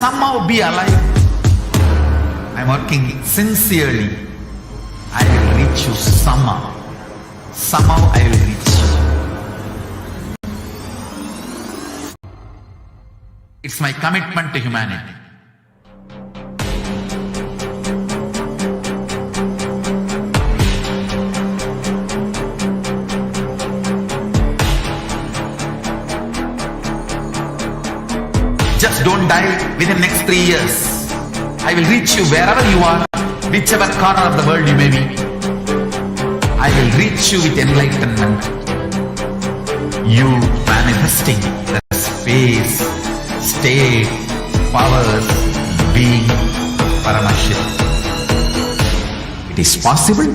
somehow be alive. I'm working sincerely. I will reach you somehow. Somehow I will reach you. It's my commitment to humanity. Just don't die within next 3 years. I will reach you wherever you are, whichever corner of the world you may be. I will reach you with enlightenment. You manifesting the space, state, powers, being, Parashakti. It is possible,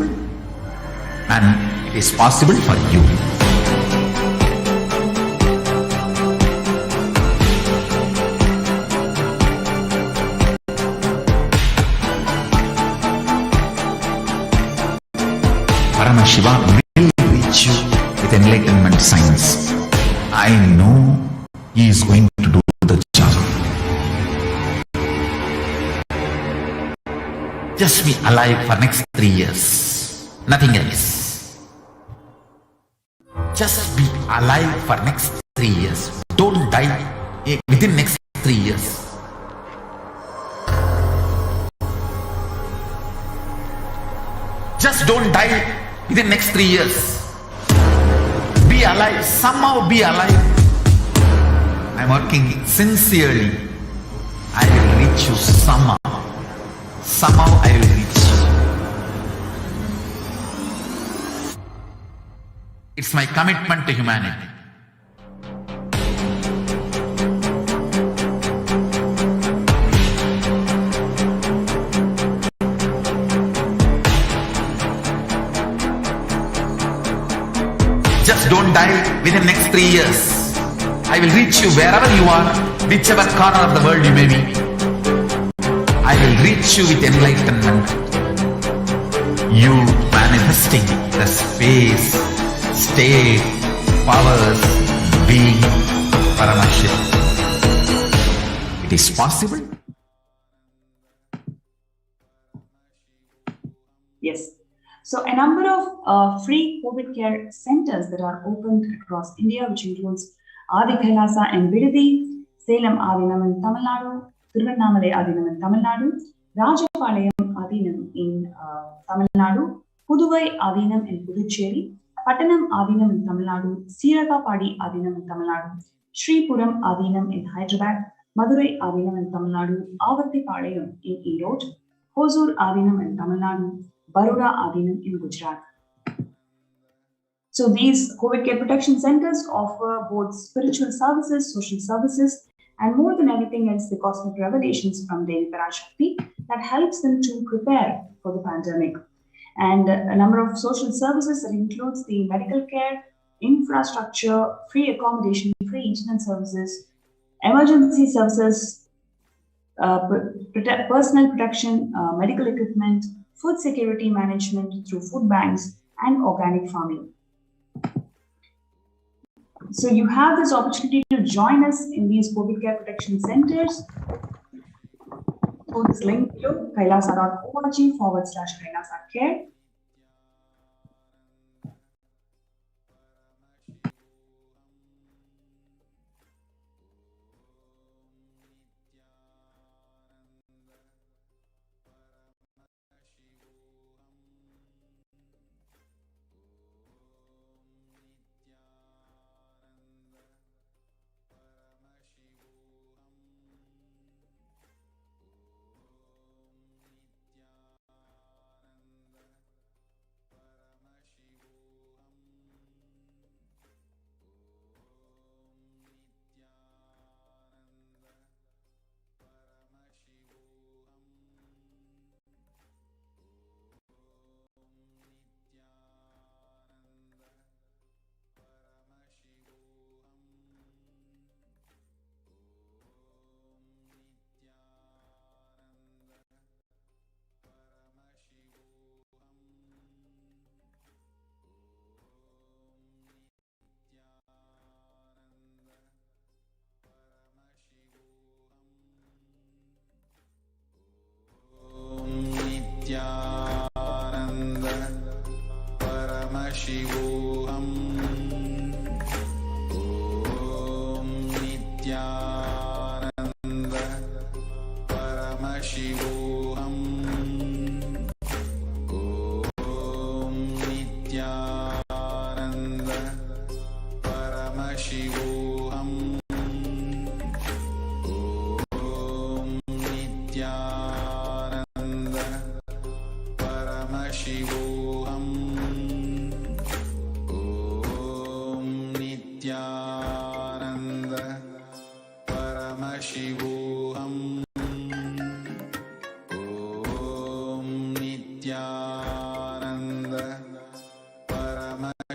and it is possible for you. Shiva will reach you with enlightenment science. I know he is going to do the job. Just be alive for next 3 years. Nothing else. Just be alive for next 3 years. Don't die within next 3 years. Just don't die within next 3 years. Be alive, somehow be alive. I'm working sincerely. I will reach you somehow. Somehow I will reach you. It's my commitment to humanity. Just don't die within next 3 years. I will reach you wherever you are, whichever corner of the world you may be. I will reach you with enlightenment. You manifesting the space, state, powers, being, Parashakti. It is possible. Yes. So a number of free COVID care centers that are opened across India, which includes Adi Kailasa and Vidadi, Salem Adinam in Tamil Nadu, Tirunnamalai Adinam in Tamil Nadu, Rajapalayam Adinam in Tamil Nadu, Puduvai Adinam in Puducherry, Pattanam Adinam in Tamil Nadu, Siragapadi Adinam in Tamil Nadu, Sripuram Adinam in Hyderabad, Madurai Adinam in Tamil Nadu, Avattipalayam in Erode, Hosur Adinam in Tamil Nadu, Baroda Adinam in Gujarat. So these COVID care protection centers offer both spiritual services, social services, and more than anything else, the cosmic revelations from Devi Parashakti that helps them to prepare for the pandemic. And a number of social services that includes the medical care, infrastructure, free accommodation, free internet services, emergency services, personal protection, medical equipment, food security management through food banks, and organic farming. So you have this opportunity to join us in these COVID care protection centers through this link below, kailasa.org/kailasa-care.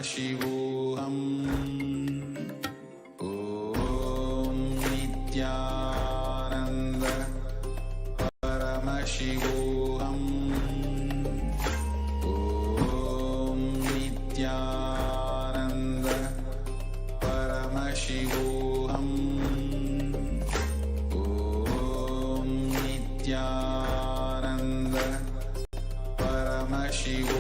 शिवोऽहम् ॐ नित्यानन्द परमशिवोऽहम् ॐ नित्यानन्द परमशिवोऽहम् ॐ नित्यानन्द परमशिवोऽहम्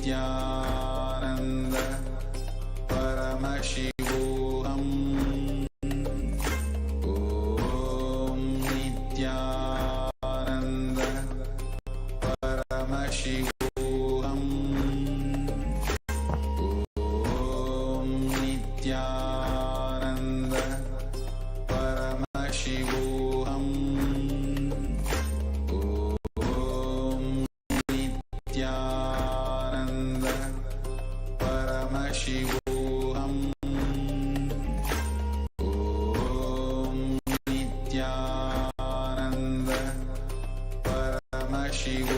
नित्यानन्द परमशिवोऽहम् ॐ नित्यानन्द परमशिवोऽहम् ॐ नित्यानन्द परमशिवोऽहम् नित्यानन्द परमशिवोऽहम् ॐ नित्यानन्द परमशिवोऽहम्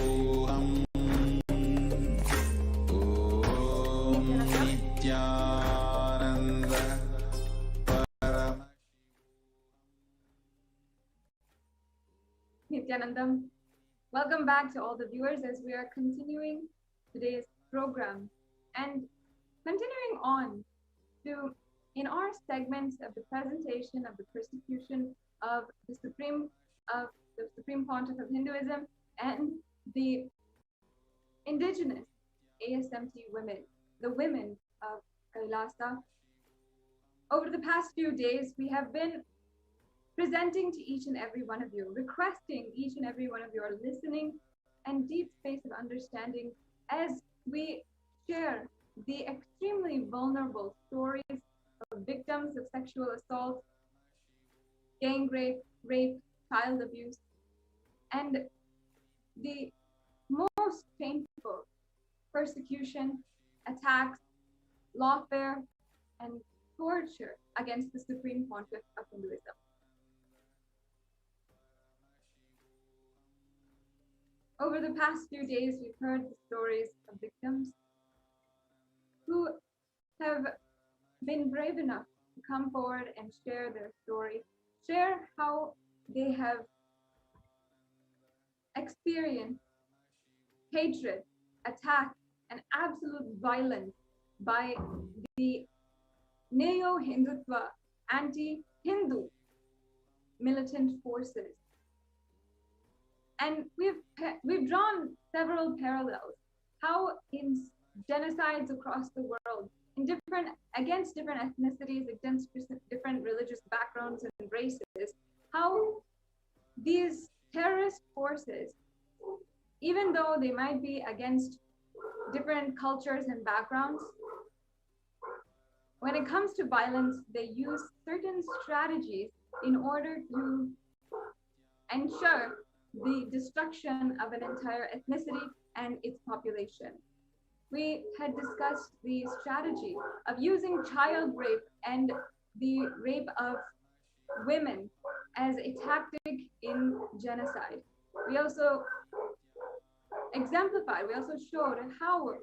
ॐ Nityanand Nityanandam. Welcome back to all the viewers as we are continuing today's program and continuing on to in our segments of the presentation of the persecution of the Supreme Pontiff of Hinduism and the indigenous ASMT women, the women of Kailasa. Over the past few days, we have been presenting to each and every one of you, requesting each and every one of you are listening and deep space of understanding as we share the extremely vulnerable stories of victims of sexual assault, gang rape, child abuse, and the most painful persecution, attacks, lawfare, and torture against the Supreme Pontiff of Hinduism. Over the past few days, we've heard the stories of victims who have been brave enough to come forward and share their story, share how they have experienced hatred, attack, and absolute violence by the neo-Hindutva, anti-Hindu militant forces. And we've drawn several parallels, how in genocides across the world, against different ethnicities, against different religious backgrounds and races, how these terrorist forces, even though they might be against different cultures and backgrounds, when it comes to violence, they use certain strategies in order to ensure the destruction of an entire ethnicity and its population. We had discussed the strategy of using child rape and the rape of women as a tactic in genocide. We also showed how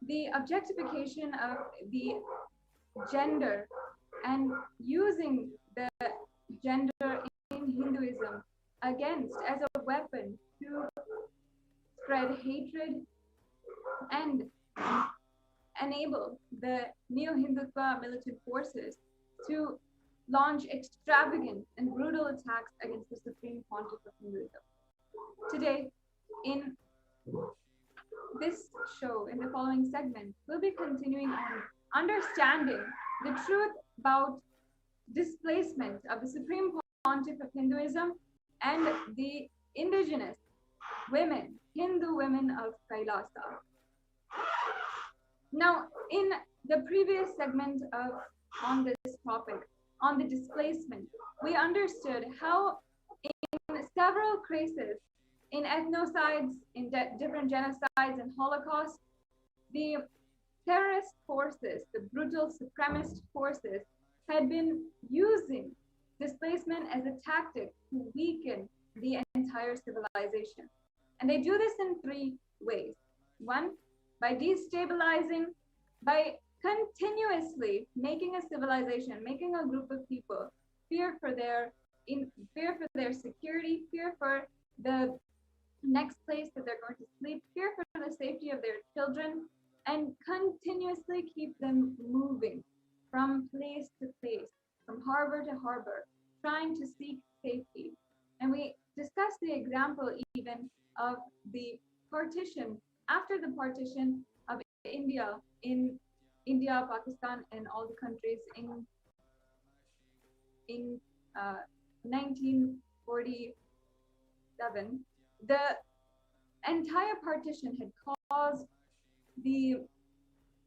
the objectification of the gender and using the gender in Hinduism as a weapon to spread hatred and enable the neo-Hindutva militant forces to launch extravagant and brutal attacks against the Supreme Pontiff of Hinduism. Today, in this show, in the following segment, we'll be continuing on understanding the truth about displacement of the Supreme Pontiff of Hinduism and the indigenous women, Hindu women of Kailasa. Now, in the previous segment on this topic, on the displacement, we understood how in several cases, in ethnocides, in different genocides and Holocaust, the terrorist forces, the brutal supremacist forces, had been using displacement as a tactic to weaken the entire civilization. And they do this in three ways. One, by destabilizing, by continuously making a civilization, making a group of people fear for their security, fear for the next place that they're going to sleep, fear for the safety of their children, and continuously keep them moving from place to place, from harbor to harbor, trying to seek safety. And we discussed the example even of the partition, after the partition of India, in India, Pakistan, and all the countries in 1947, the entire partition had caused the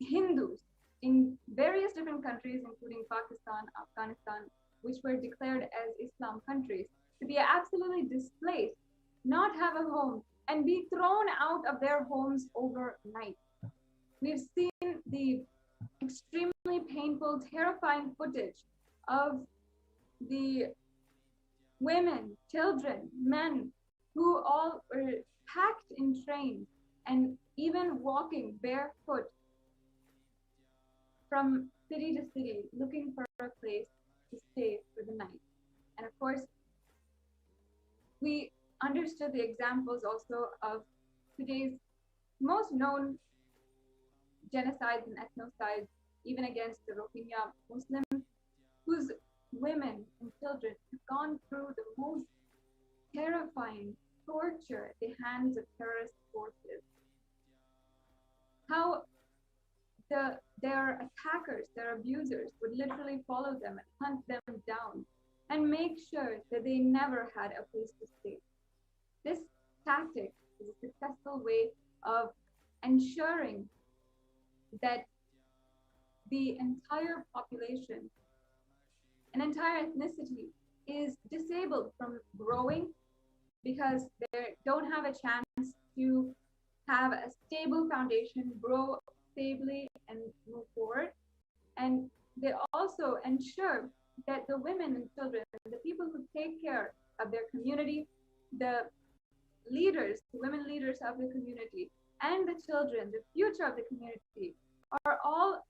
Hindus in various different countries, including Pakistan, Afghanistan, which were declared as Islam countries, to be absolutely displaced, not have a home, and be thrown out of their homes overnight. We've seen the extremely painful, terrifying footage of the women, children, men, who all were packed in trains and even walking barefoot from city to city, looking for a place to stay for the night. And of course, we understood the examples also of today's most known genocides and ethnocides, even against the Rohingya Muslims, whose women and children have gone through the most terrifying torture at the hands of terrorist forces. How their attackers, their abusers, would literally follow them and hunt them down and make sure that they never had a place to stay. This tactic is a successful way of ensuring that the entire population, an entire ethnicity, is disabled from growing because they don't have a chance to have a stable foundation, grow stably, and move forward. And they also ensure that the women and children, the people who take care of their community, the leaders, the women leaders of the community, and the children, the future of the community, are all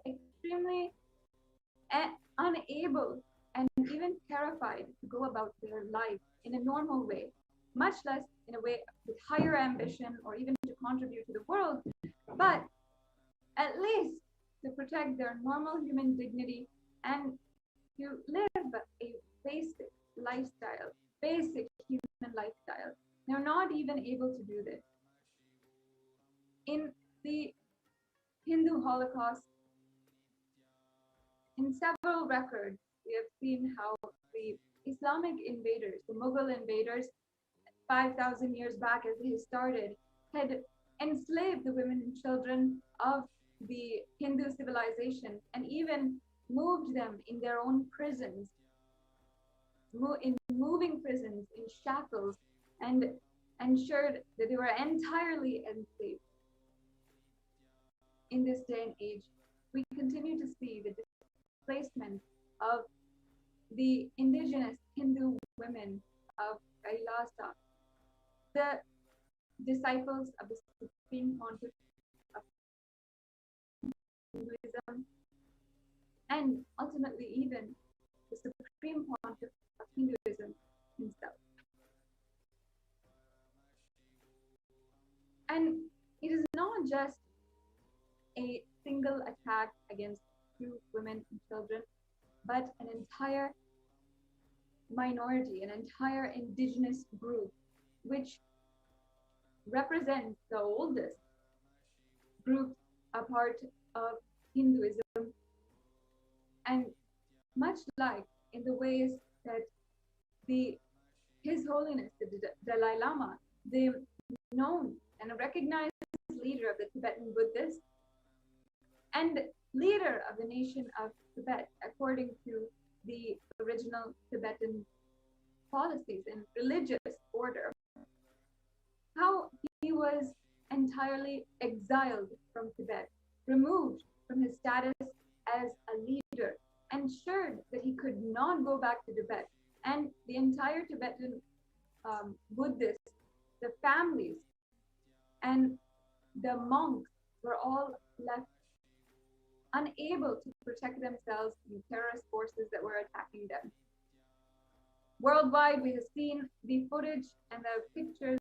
extremely unable and even terrified to go about their life in a normal way, much less in a way with higher ambition or even to contribute to the world, but at least to protect their normal human dignity and to live a basic lifestyle, basic human lifestyle. They're not even able to do this. In the Hindu Holocaust, in several records, we have seen how the Islamic invaders, the Mughal invaders, 5,000 years back as they started, had enslaved the women and children of the Hindu civilization and even moved them in their own prisons, in moving prisons in shackles, and ensured that they were entirely enslaved. In this day and age, we continue to see the displacement of the indigenous Hindu women of Kailasa, the disciples of the Supreme Pontiff of Hinduism, and ultimately even the Supreme Pontiff of Hinduism himself. And it is not just a single attack against two women and children, but an entire minority, an entire indigenous group, which represents the oldest group a part of Hinduism. And much like in the ways that His Holiness, the Dalai Lama, the known and recognized leader of the Tibetan Buddhists and leader of the nation of Tibet, according to the original Tibetan policies and religious order, how he was entirely exiled from Tibet, removed from his status as a leader, ensured that he could not go back to Tibet, and the entire Tibetan Buddhists, the families, and the monks were all left unable to protect themselves from terrorist forces that were attacking them. Worldwide, we have seen the footage and the pictures,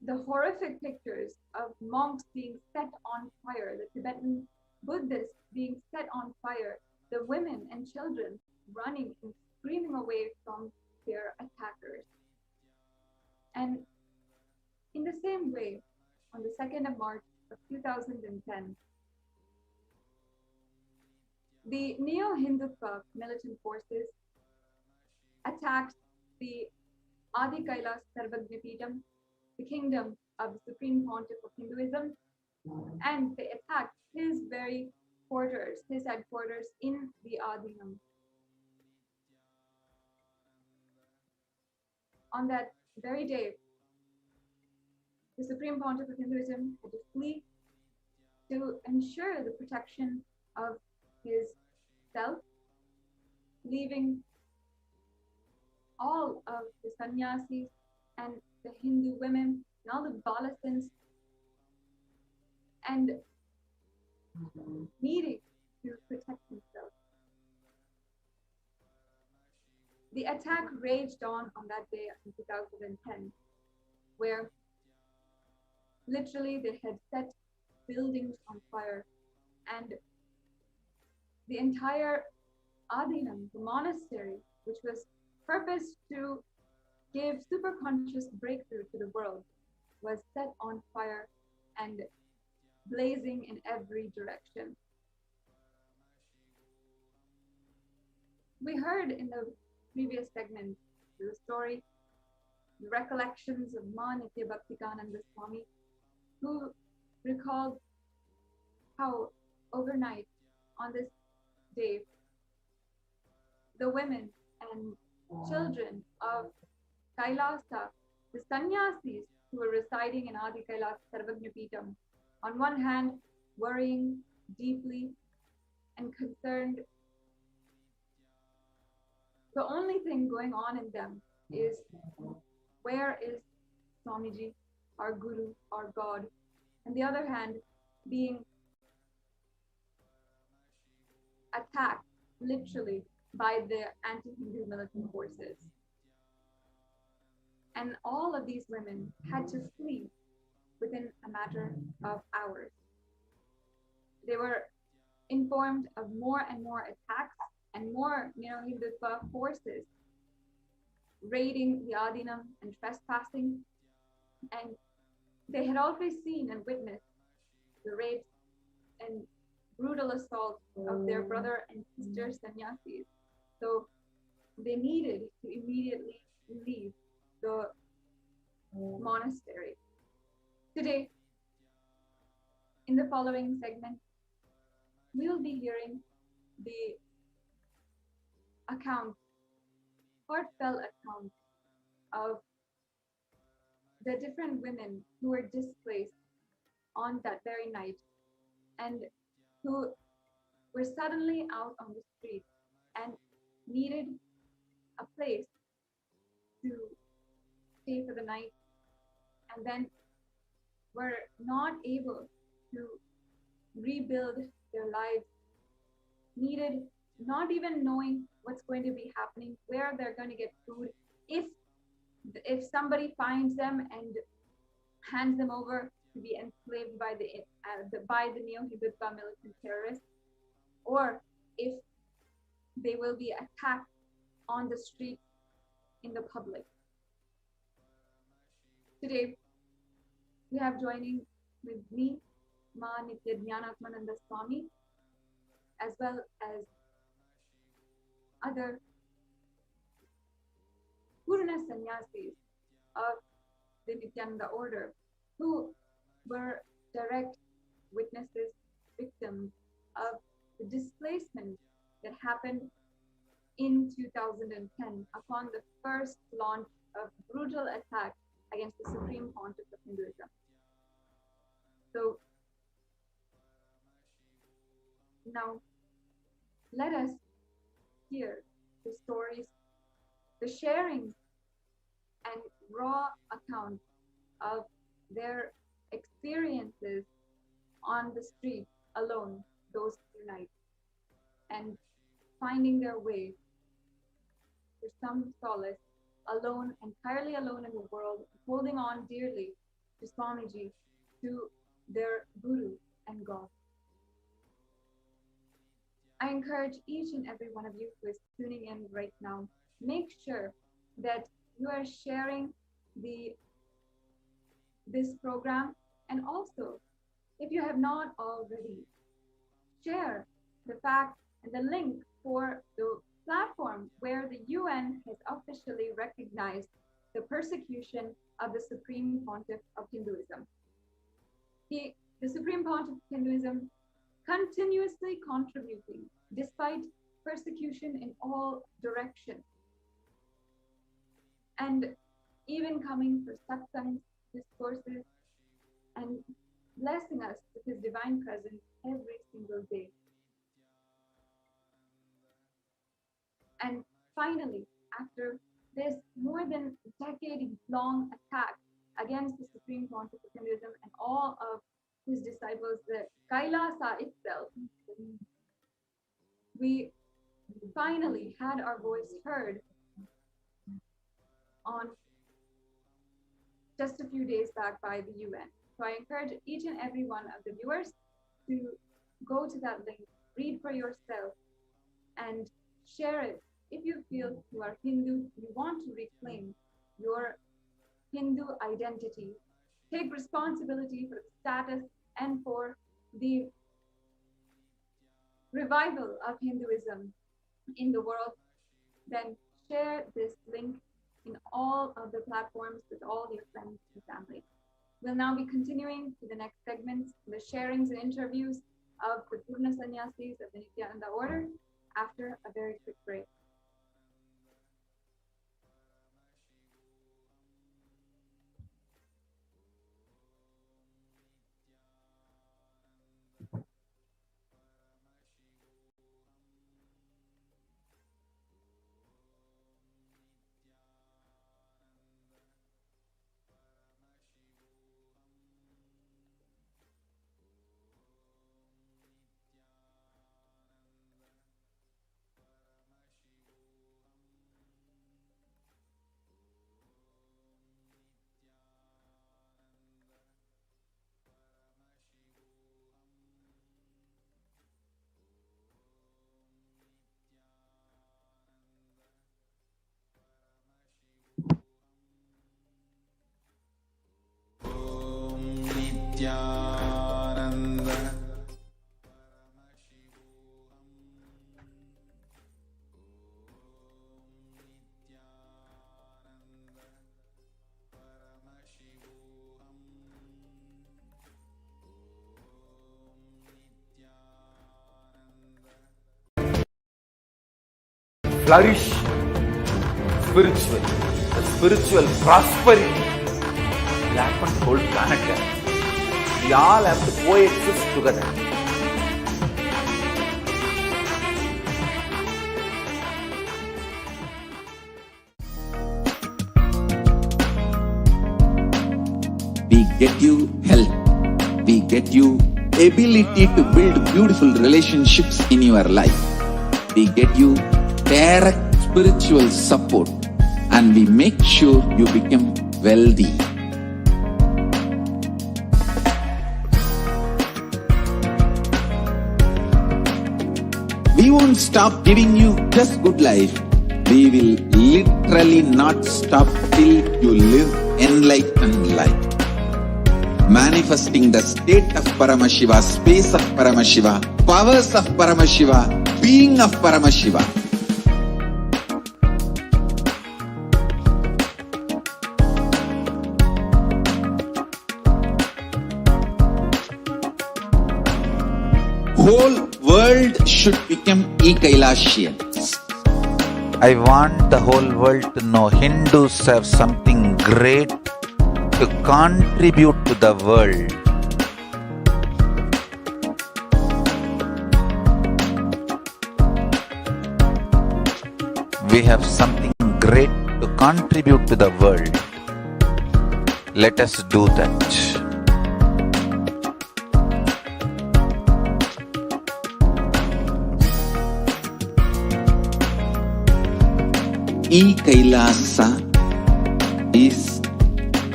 the horrific pictures of monks being set on fire, the Tibetan Buddhists being set on fire, the women and children running and screaming away from their attackers. And in the same way, on the 2nd of March of 2010, the Neo-Hindutva militant forces attacked the Adi Kailas Sarvagyapeetham, the kingdom of the Supreme Pontiff of Hinduism, and they attacked his very quarters, his headquarters in the Adinam. On that very day, the Supreme Pontiff of Hinduism had to flee to ensure the protection of his self, leaving all of the sannyasis and the Hindu women and all the adolescents and needing to protect himself. The attack raged on that day in 2010, where literally they had set buildings on fire, and the entire Adinam, the monastery, which was purposed to give superconscious breakthrough to the world, was set on fire and blazing in every direction. We heard in the previous segment the story, the recollections of Ma Nitya Bhaktikananda Swami, who recalled how overnight on this day, the women and children of Kailasa, the sannyasis who were residing in Adi Kailas Sarvagyapeetham, on one hand, worrying deeply and concerned. The only thing going on in them is, where is Swamiji, our Guru, our God? On the other hand, being attacked literally by the anti-Hindu militant forces. And all of these women had to flee within a matter of hours. They were informed of more and more attacks and more Neo-Hindutva forces raiding the Adinam and trespassing. And they had always seen and witnessed the rapes and brutal assault of their brother and sister sannyasis. So they needed to immediately leave the monastery. Today, in the following segment, we will be hearing the account, heartfelt account of the different women who were displaced on that very night and who were suddenly out on the street and needed a place to stay for the night, and then were not able to rebuild their lives, needed not even knowing what's going to be happening, where they're going to get food, if somebody finds them and hands them over to be enslaved by the Neo-Hindutva militant terrorists, or if they will be attacked on the street in the public. Today, we have joining with me Ma Nitya Jnanatmananda Swami, as well as other Purna sannyasis of the Nityananda order, who were direct witnesses, victims of the displacement that happened in 2010 upon the first launch of brutal attack against the Supreme Pontiff of Hinduism. So now let us hear the stories, the sharings and raw account of their experiences on the street alone those few nights, and finding their way to some solace alone, entirely alone in the world, holding on dearly to Swamiji, to their Guru and God. I encourage each and every one of you who is tuning in right now, make sure that you are sharing this program, and also, if you have not already, share the fact and the link for the platform where the UN has officially recognized the persecution of the Supreme Pontiff of Hinduism. The Supreme Pontiff of Hinduism continuously contributing despite persecution in all directions, and even coming for satsangs, discourses, and blessing us with his divine presence every single day. And finally, after this more than decade-long attack against the Supreme Pontiff of Hinduism and all of his disciples, the Kailasa itself, we finally had our voice heard on just a few days back by the UN. So I encourage each and every one of the viewers to go to that link, read for yourself, and share it. If you feel you are Hindu, you want to reclaim your Hindu identity, take responsibility for the status and for the revival of Hinduism in the world, then share this link in all of the platforms with all your friends and family. We'll now be continuing to the next segments, the sharings and interviews of the Purna Sannyasis of the Nityananda order after a very quick break. Flourish spiritually, the spiritual prosperity will happen to the whole planet Earth. We all have to coexist together. We get you health. We get you ability to build beautiful relationships in your life. We get you direct spiritual support, and we make sure you become wealthy. We won't stop giving you just good life. We will literally not stop till you live enlightened life. Manifesting the state of Paramashiva, space of Paramashiva, powers of Paramashiva, being of Paramashiva. Whole world should become e-Kailashians. I want the whole world to know Hindus have something great to contribute to the world. We have something great to contribute to the world. Let us do that. E-Kailasa is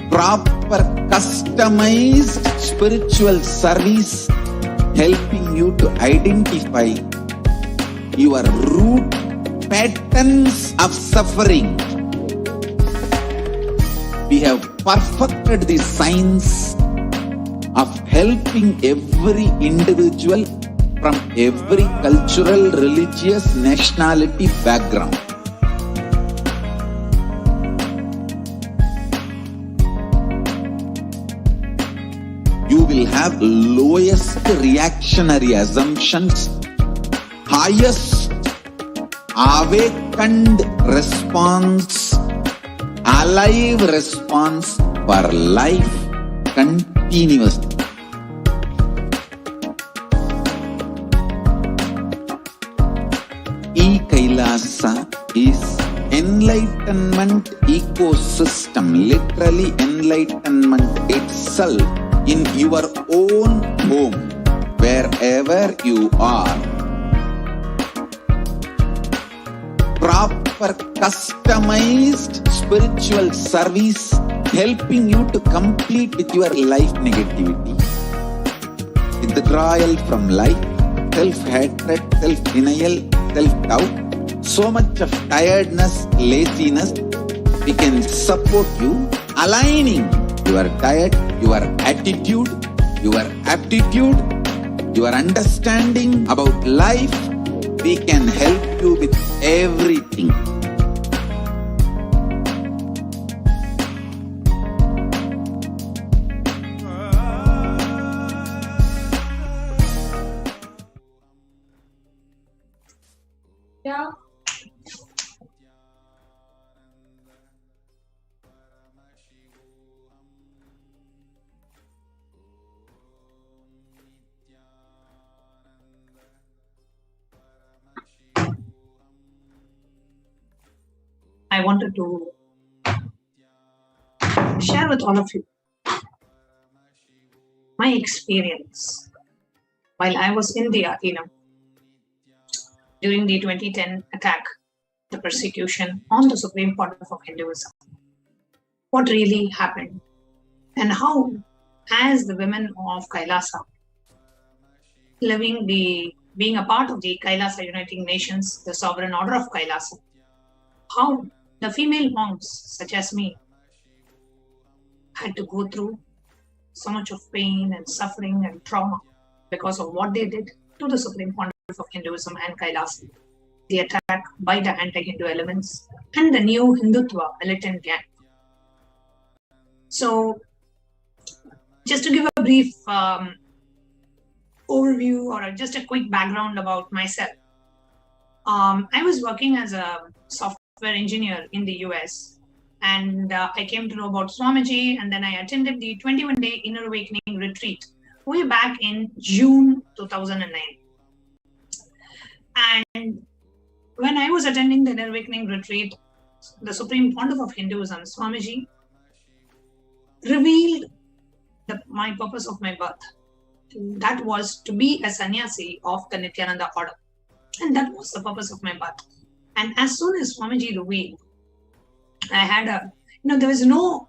proper customized spiritual service helping you to identify your root patterns of suffering. We have perfected the science of helping every individual from every cultural, religious, nationality background. You will have lowest reactionary assumptions, highest awakened response, alive response for life continuously. E-Kailasa is enlightenment ecosystem, literally enlightenment itself in your own home, wherever you are. Proper customized spiritual service helping you to complete with your life negativity, withdrawal from life, self-hatred, self-denial, self-doubt, so much of tiredness, laziness. We can support you aligning your diet, your attitude, your aptitude, your understanding about life. We can help you with everything. Yeah. I wanted to share with all of you my experience while I was in the arena during the 2010 attack, the persecution on the Supreme Pontiff of Hinduism. What really happened and how, as the women of Kailasa, being a part of the Kailasa Uniting Nations, the sovereign order of Kailasa, how the female monks such as me had to go through so much of pain and suffering and trauma because of what they did to the Supreme Pontiff of Hinduism and Kailasa, the attack by the anti-Hindu elements and the new Hindutva militant gang. So, just to give a brief overview or just a quick background about myself, I was working as a software engineer in the US, and I came to know about Swamiji, and then I attended the 21-day Inner Awakening retreat way back in June 2009. And when I was attending the Inner Awakening retreat, the Supreme Pontiff of Hinduism, Swamiji, revealed my purpose of my birth. That was to be a sannyasi of the Nityananda order. And that was the purpose of my birth. And as soon as Swamiji revealed, I had there was no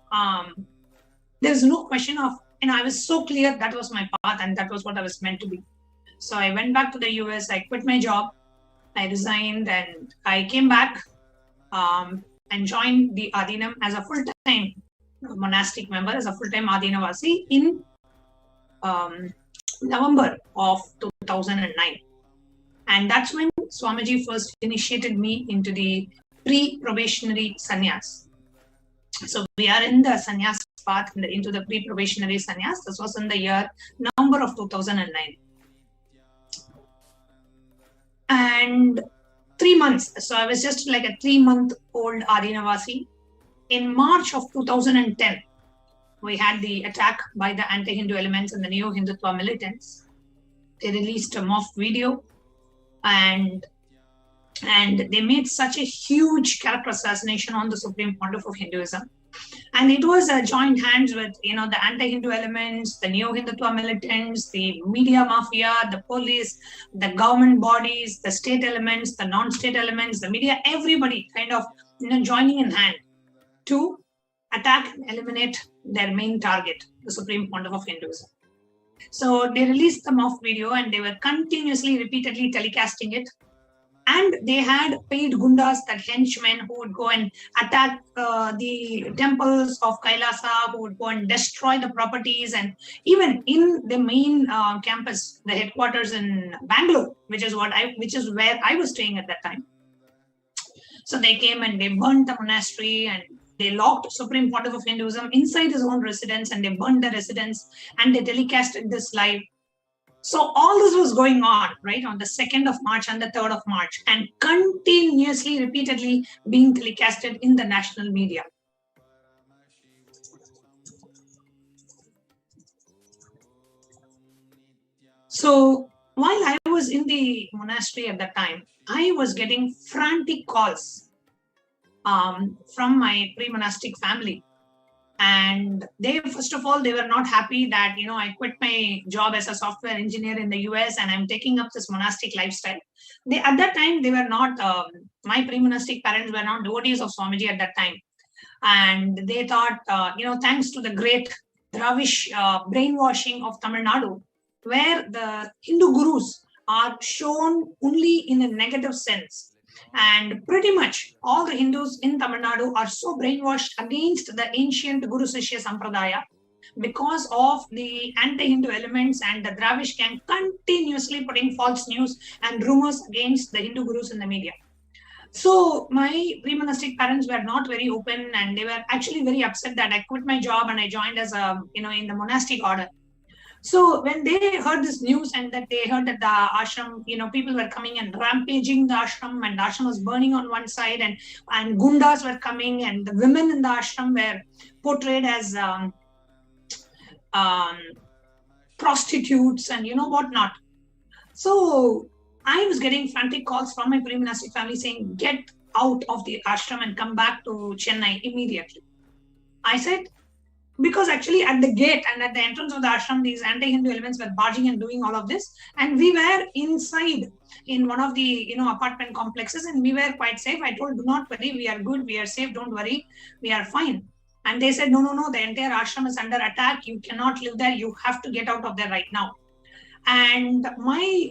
question of, I was so clear that was my path and that was what I was meant to be. So I went back to the US, I quit my job, I resigned, and I came back and joined the Adinam as a full-time monastic member, as a full-time Adinavasi in November of 2009. And that's when Swamiji first initiated me into the pre-probationary sannyas. So we are in the sannyas path, into the pre-probationary sannyas. This was in the year November of 2009. And 3 months, so I was just like a 3-month-old Adinavasi. In March of 2010, we had the attack by the anti-Hindu elements and the neo-Hindutva militants. They released a morphed video, and And they made such a huge character assassination on the Supreme Pontiff of Hinduism. And it was a joint hands with, the anti-Hindu elements, the neo-Hindutva militants, the media mafia, the police, the government bodies, the state elements, the non-state elements, the media, everybody kind of, joining in hand to attack and eliminate their main target, the Supreme Pontiff of Hinduism. So they released the mock video and they were continuously, repeatedly telecasting it. And they had paid gundas, that henchmen who would go and attack the temples of Kailasa, who would go and destroy the properties. And even in the main campus, the headquarters in Bangalore, which is where I was staying at that time. So they came and they burnt the monastery and they locked Supreme Pontiff of Hinduism inside his own residence and they burned the residence and they telecasted this live. So all this was going on, right, on the 2nd of March and the 3rd of March and continuously, repeatedly being telecasted in the national media. So while I was in the monastery at that time, I was getting frantic calls from my pre-monastic family. And they, first of all, they were not happy that, I quit my job as a software engineer in the US and I'm taking up this monastic lifestyle. At that time, they were not, my pre-monastic parents were not devotees of Swamiji at that time. And they thought, thanks to the great Dravish brainwashing of Tamil Nadu, where the Hindu gurus are shown only in a negative sense. And pretty much all the Hindus in Tamil Nadu are so brainwashed against the ancient Guru Sishya Sampradaya because of the anti-Hindu elements and the Dravish gang continuously putting false news and rumors against the Hindu gurus in the media. So my pre-monastic parents were not very open and they were actually very upset that I quit my job and I joined as a, in the monastic order. So when they heard this news and that they heard that the ashram, people were coming and rampaging the ashram and the ashram was burning on one side and gundas were coming and the women in the ashram were portrayed as prostitutes and whatnot. So I was getting frantic calls from my pre-monastic family saying, get out of the ashram and come back to Chennai immediately. I said, because actually at the gate and at the entrance of the ashram, these anti-Hindu elements were barging and doing all of this. And we were inside in one of the, apartment complexes and we were quite safe. I told, do not worry, we are good, we are safe, don't worry, we are fine. And they said, no, the entire ashram is under attack. You cannot live there. You have to get out of there right now. And my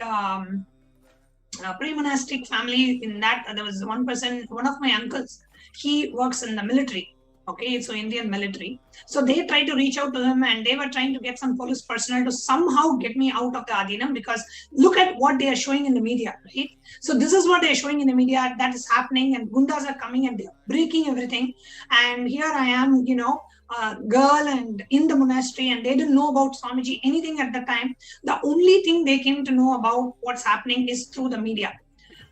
pre-monastic family in that, there was one person, one of my uncles, he works in the military. Okay, so Indian military. So they tried to reach out to him and they were trying to get some police personnel to somehow get me out of the Adinam because look at what they are showing in the media, right? So this is what they are showing in the media that is happening and gundas are coming and they're breaking everything. And here I am, a girl and in the monastery and they didn't know about Swamiji, anything at the time. The only thing they came to know about what's happening is through the media.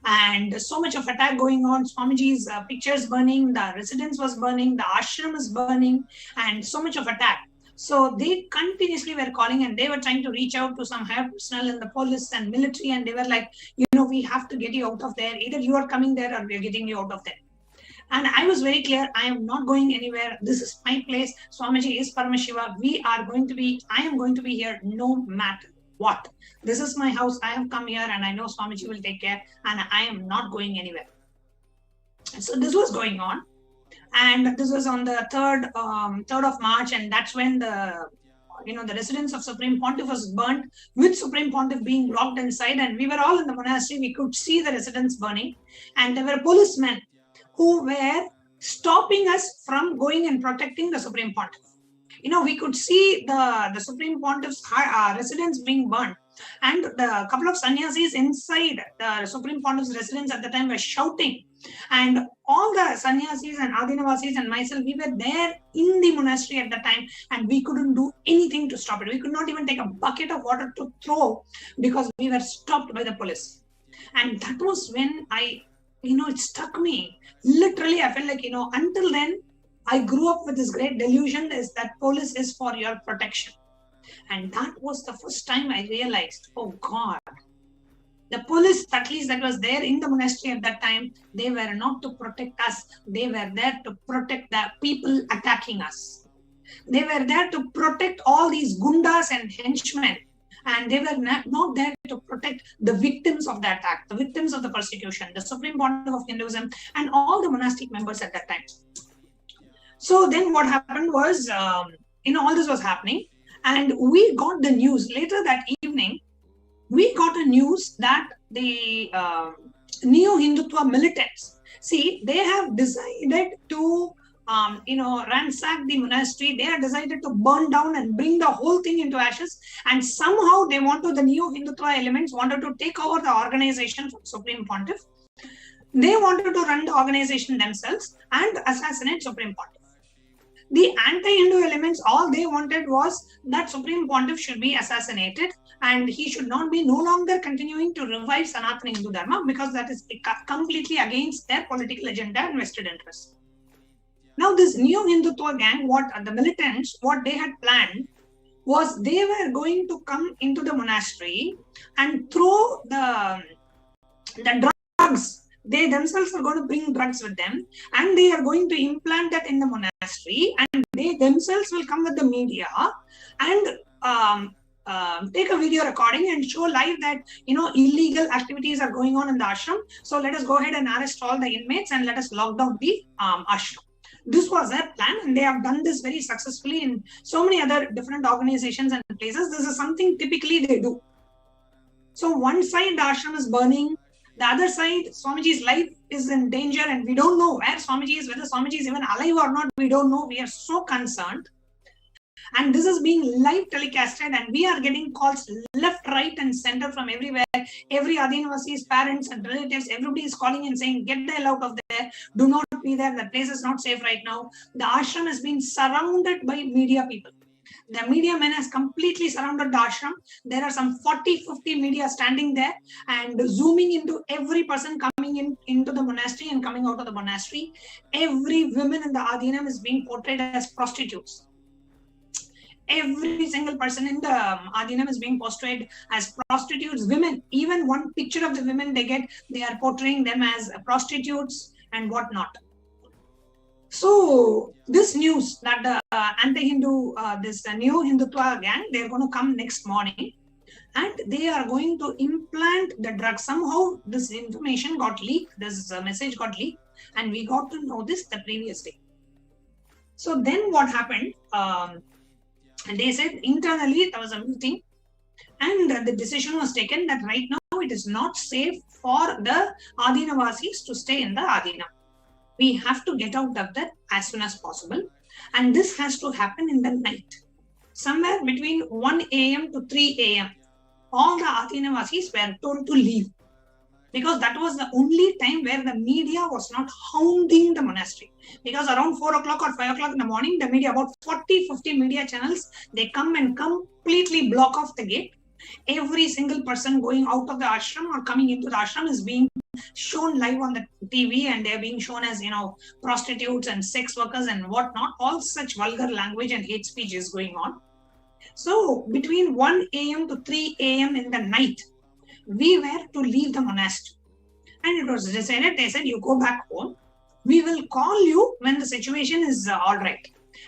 And so much of attack going on, Swamiji's pictures burning, the residence was burning, the ashram is burning, and so much of attack. So they continuously were calling and they were trying to reach out to some higher personnel in the police and military and they were like, we have to get you out of there. Either you are coming there or we are getting you out of there. And I was very clear, I am not going anywhere. This is my place. Swamiji is Paramashiva. I am going to be here no matter what. This is my house. I have come here and I know Swamiji will take care and I am not going anywhere. So this was going on. And this was on the 3rd of March. And that's when the residence of Supreme Pontiff was burnt with Supreme Pontiff being locked inside. And we were all in the monastery. We could see the residence burning. And there were policemen who were stopping us from going and protecting the Supreme Pontiff. We could see the Supreme Pontiff's residence being burned. And the couple of sannyasis inside the Supreme Pontiff's residence at the time were shouting. And all the sannyasis and adinavasis and myself, we were there in the monastery at the time and we couldn't do anything to stop it. We could not even take a bucket of water to throw because we were stopped by the police. And that was when it struck me. Literally, I felt like, until then, I grew up with this great delusion is that police is for your protection. And that was the first time I realized, oh God, The police, at least that was there in the monastery at that time, they were not to protect us. They were there to protect the people attacking us. They were there to protect all these gundas and henchmen. And they were not there to protect the victims of the attack, the victims of the persecution, the Supreme Pontiff of Hinduism, and all the monastic members at that time. So then what happened was, all this was happening. And we got the news later that evening. We got a news that the Neo-Hindutva militants, see, they have decided to, ransack the monastery. They have decided to burn down and bring the whole thing into ashes. And somehow they the Neo-Hindutva elements wanted to take over the organization from Supreme Pontiff. They wanted to run the organization themselves and assassinate Supreme Pontiff. The anti-Hindu elements, all they wanted was that Supreme Pontiff should be assassinated and he should not be no longer continuing to revive Sanatana Hindu Dharma, because that is completely against their political agenda and vested interests. Now this Neo-Hindutva gang, the militants, what they had planned was they were going to come into the monastery and throw the drugs. They themselves are going to bring drugs with them and they are going to implant that in the monastery, and they themselves will come with the media and take a video recording and show live that, illegal activities are going on in the ashram. So let us go ahead and arrest all the inmates and let us lock down the ashram. This was their plan, and they have done this very successfully in so many other different organizations and places. This is something typically they do. So one side the ashram is burning, the other side Swamiji's life is in danger, and we don't know where Swamiji is, whether Swamiji is even alive or not, we don't know. We are so concerned. And this is being live telecasted, and we are getting calls left, right and center from everywhere. Every Adinavasi's parents and relatives, everybody is calling and saying, get the hell out of there, do not be there, the place is not safe right now. The ashram has been surrounded by media people. The media men has completely surrounded the ashram. There are some 40-50 media standing there and zooming into every person coming into the monastery and coming out of the monastery. Every woman in the Adinam is being portrayed as prostitutes. Every single person in the Adinam is being portrayed as prostitutes, women. Even one picture of the women they are portraying them as prostitutes and whatnot. So this news that the anti-Hindu, this Neo-Hindutva gang, they're going to come next morning and they are going to implant the drug. Somehow this information got leaked, this message got leaked, and we got to know this the previous day. So then what happened? And they said internally there was a meeting and the decision was taken that right now it is not safe for the Adinavasis to stay in the Adinam. We have to get out of that as soon as possible. And this has to happen in the night. Somewhere between 1 a.m. to 3 a.m. all the Adinavasis were told to leave. Because that was the only time where the media was not hounding the monastery. Because around 4 o'clock or 5 o'clock in the morning, the media, about 40-50 media channels, they come and completely block off the gate. Every single person going out of the ashram or coming into the ashram is being shown live on the TV, and they're being shown as, prostitutes and sex workers and whatnot. All such vulgar language and hate speech is going on. So between 1 a.m. to 3 a.m. in the night, we were to leave the monastery. And it was decided, they said, you go back home. We will call you when the situation is all right.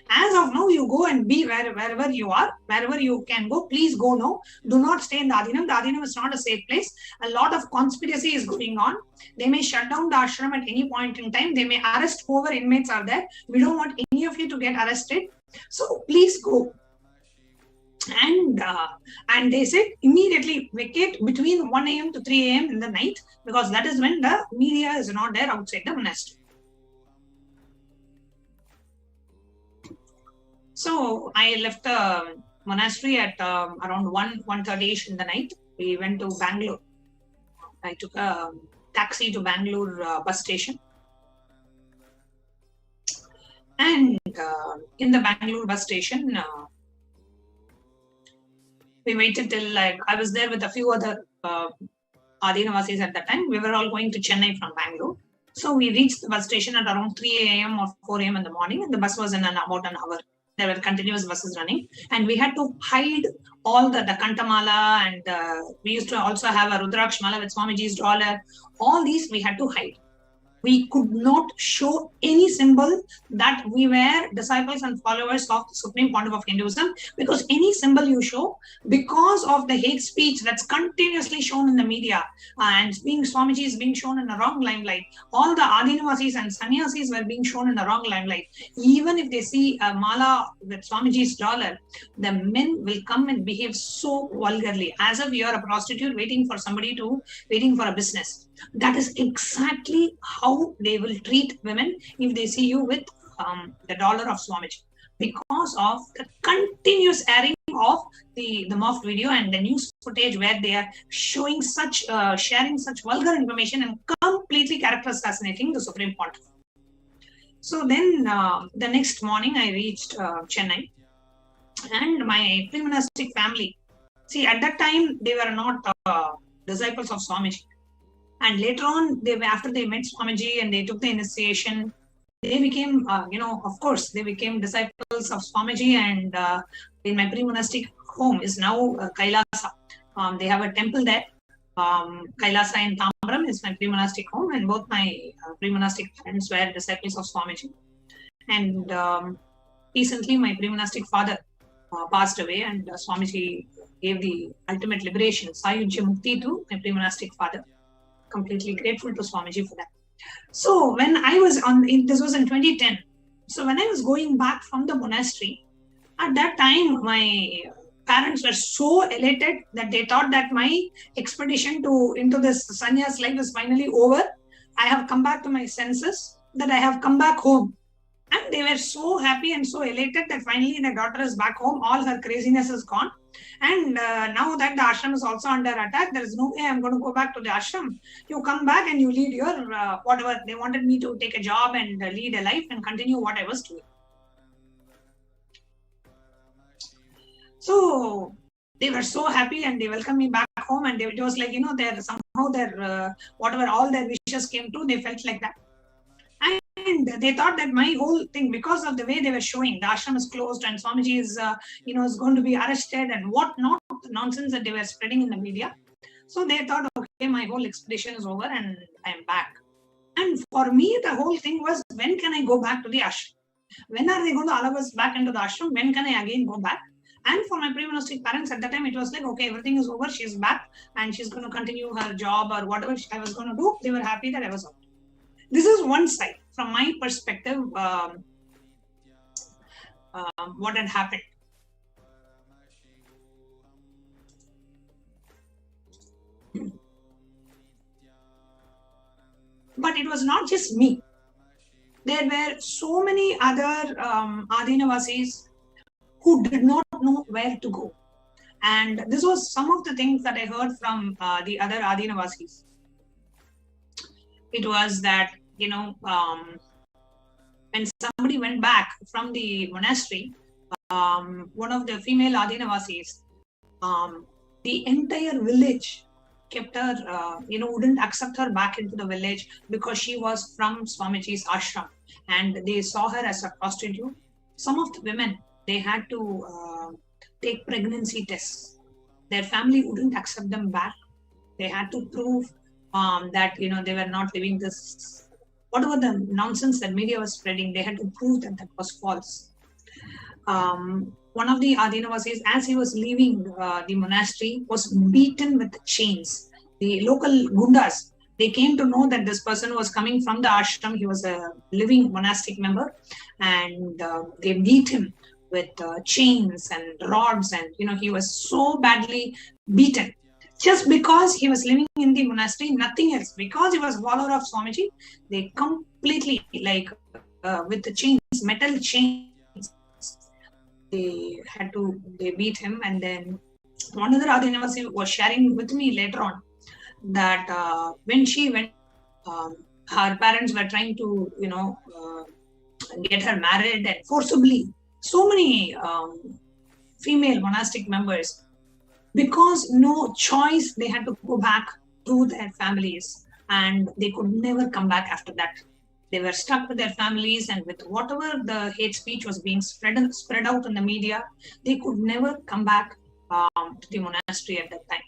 As of now, you go and be wherever you are, wherever you can go, please go now. Do not stay in the Adinam. The Adinam is not a safe place. A lot of conspiracy is going on. They may shut down the ashram at any point in time. They may arrest whoever inmates are there. We don't want any of you to get arrested. So please go. And they said immediately vacate between 1 a.m. to 3 a.m. in the night, because that is when the media is not there outside the monastery. So I left the monastery at around 1:30ish in the night. We went to Bangalore. I took a taxi to Bangalore bus station. And in the Bangalore bus station, we waited till I was there with a few other Adinavasis at that time. We were all going to Chennai from Bangalore. So we reached the bus station at around 3 a.m. or 4 a.m. in the morning, and the bus was in about an hour. There were continuous buses running, and we had to hide all the Kantamala, and we used to also have a Rudraksh Mala with Swamiji's dollar. All these we had to hide. We could not show any symbol that we were disciples and followers of the Supreme Pontiff of Hinduism, because any symbol you show, because of the hate speech that's continuously shown in the media, and Swamiji is being shown in the wrong limelight, all the Adinavasis and Sannyasis were being shown in the wrong limelight. Even if they see a mala with Swamiji's dollar, the men will come and behave so vulgarly, as if you're a prostitute waiting for a business. That is exactly how they will treat women if they see you with the dollar of Swamiji, because of the continuous airing of the morphed video and the news footage where they are showing sharing such vulgar information and completely character assassinating the Supreme Pontiff. So then the next morning I reached Chennai, and my pre-monastic family, see, at that time they were not disciples of Swamiji. And later on, after they met Swamiji and they took the initiation, they became, of course, they became disciples of Swamiji. And in my pre-monastic home is now Kailasa. They have a temple there. Kailasa in Tambaram is my pre-monastic home, and both my pre-monastic parents were disciples of Swamiji. And recently, my pre-monastic father passed away, and Swamiji gave the ultimate liberation, Sayujya Mukti, to my pre-monastic father. Completely grateful to Swamiji for that. So when I was this was in 2010. So when I was going back from the monastery, at that time, my parents were so elated that they thought that my expedition into this sannyas life is finally over. I have come back to my senses, that I have come back home. And they were so happy and so elated that finally their daughter is back home. All her craziness is gone. And now that the ashram is also under attack, there is no way I'm going to go back to the ashram. You come back and you lead your whatever. They wanted me to take a job and lead a life and continue what I was doing. So they were so happy and they welcomed me back home. And it was like, whatever all their wishes came true, they felt like that. And they thought that my whole thing, because of the way they were showing, the ashram is closed and Swamiji is, is going to be arrested and whatnot, the nonsense that they were spreading in the media. So they thought, okay, my whole expedition is over and I'm back. And for me, the whole thing was, when can I go back to the ashram? When are they going to allow us back into the ashram? When can I again go back? And for my pre-monastic parents at that time, it was like, okay, everything is over. She's back and she's going to continue her job or whatever I was going to do. They were happy that I was out. This is one side. From my perspective, what had happened. But it was not just me. There were so many other Adinavasis who did not know where to go. And this was some of the things that I heard from the other Adinavasis. It was that, when somebody went back from the monastery, one of the female Adinavasis, the entire village kept her, wouldn't accept her back into the village because she was from Swamiji's ashram and they saw her as a prostitute. Some of the women, they had to take pregnancy tests. Their family wouldn't accept them back. They had to prove that, they were not living this, whatever the nonsense that media was spreading, they had to prove that that was false. One of the Adinavasis, as he was leaving the monastery, was beaten with chains. The local gundas, they came to know that this person was coming from the ashram. He was a living monastic member, and they beat him with chains and rods, and he was so badly beaten. Just because he was living in the monastery, nothing else. Because he was follower of Swamiji, they completely, with the chains, metal chains, they beat him. And then one other Adinavasi was sharing with me later on that when she went, her parents were trying to, get her married and forcibly. So many female monastic members, because no choice, they had to go back to their families and they could never come back after that. They were stuck with their families, and with whatever the hate speech was being spread out in the media, they could never come back to the monastery at that time.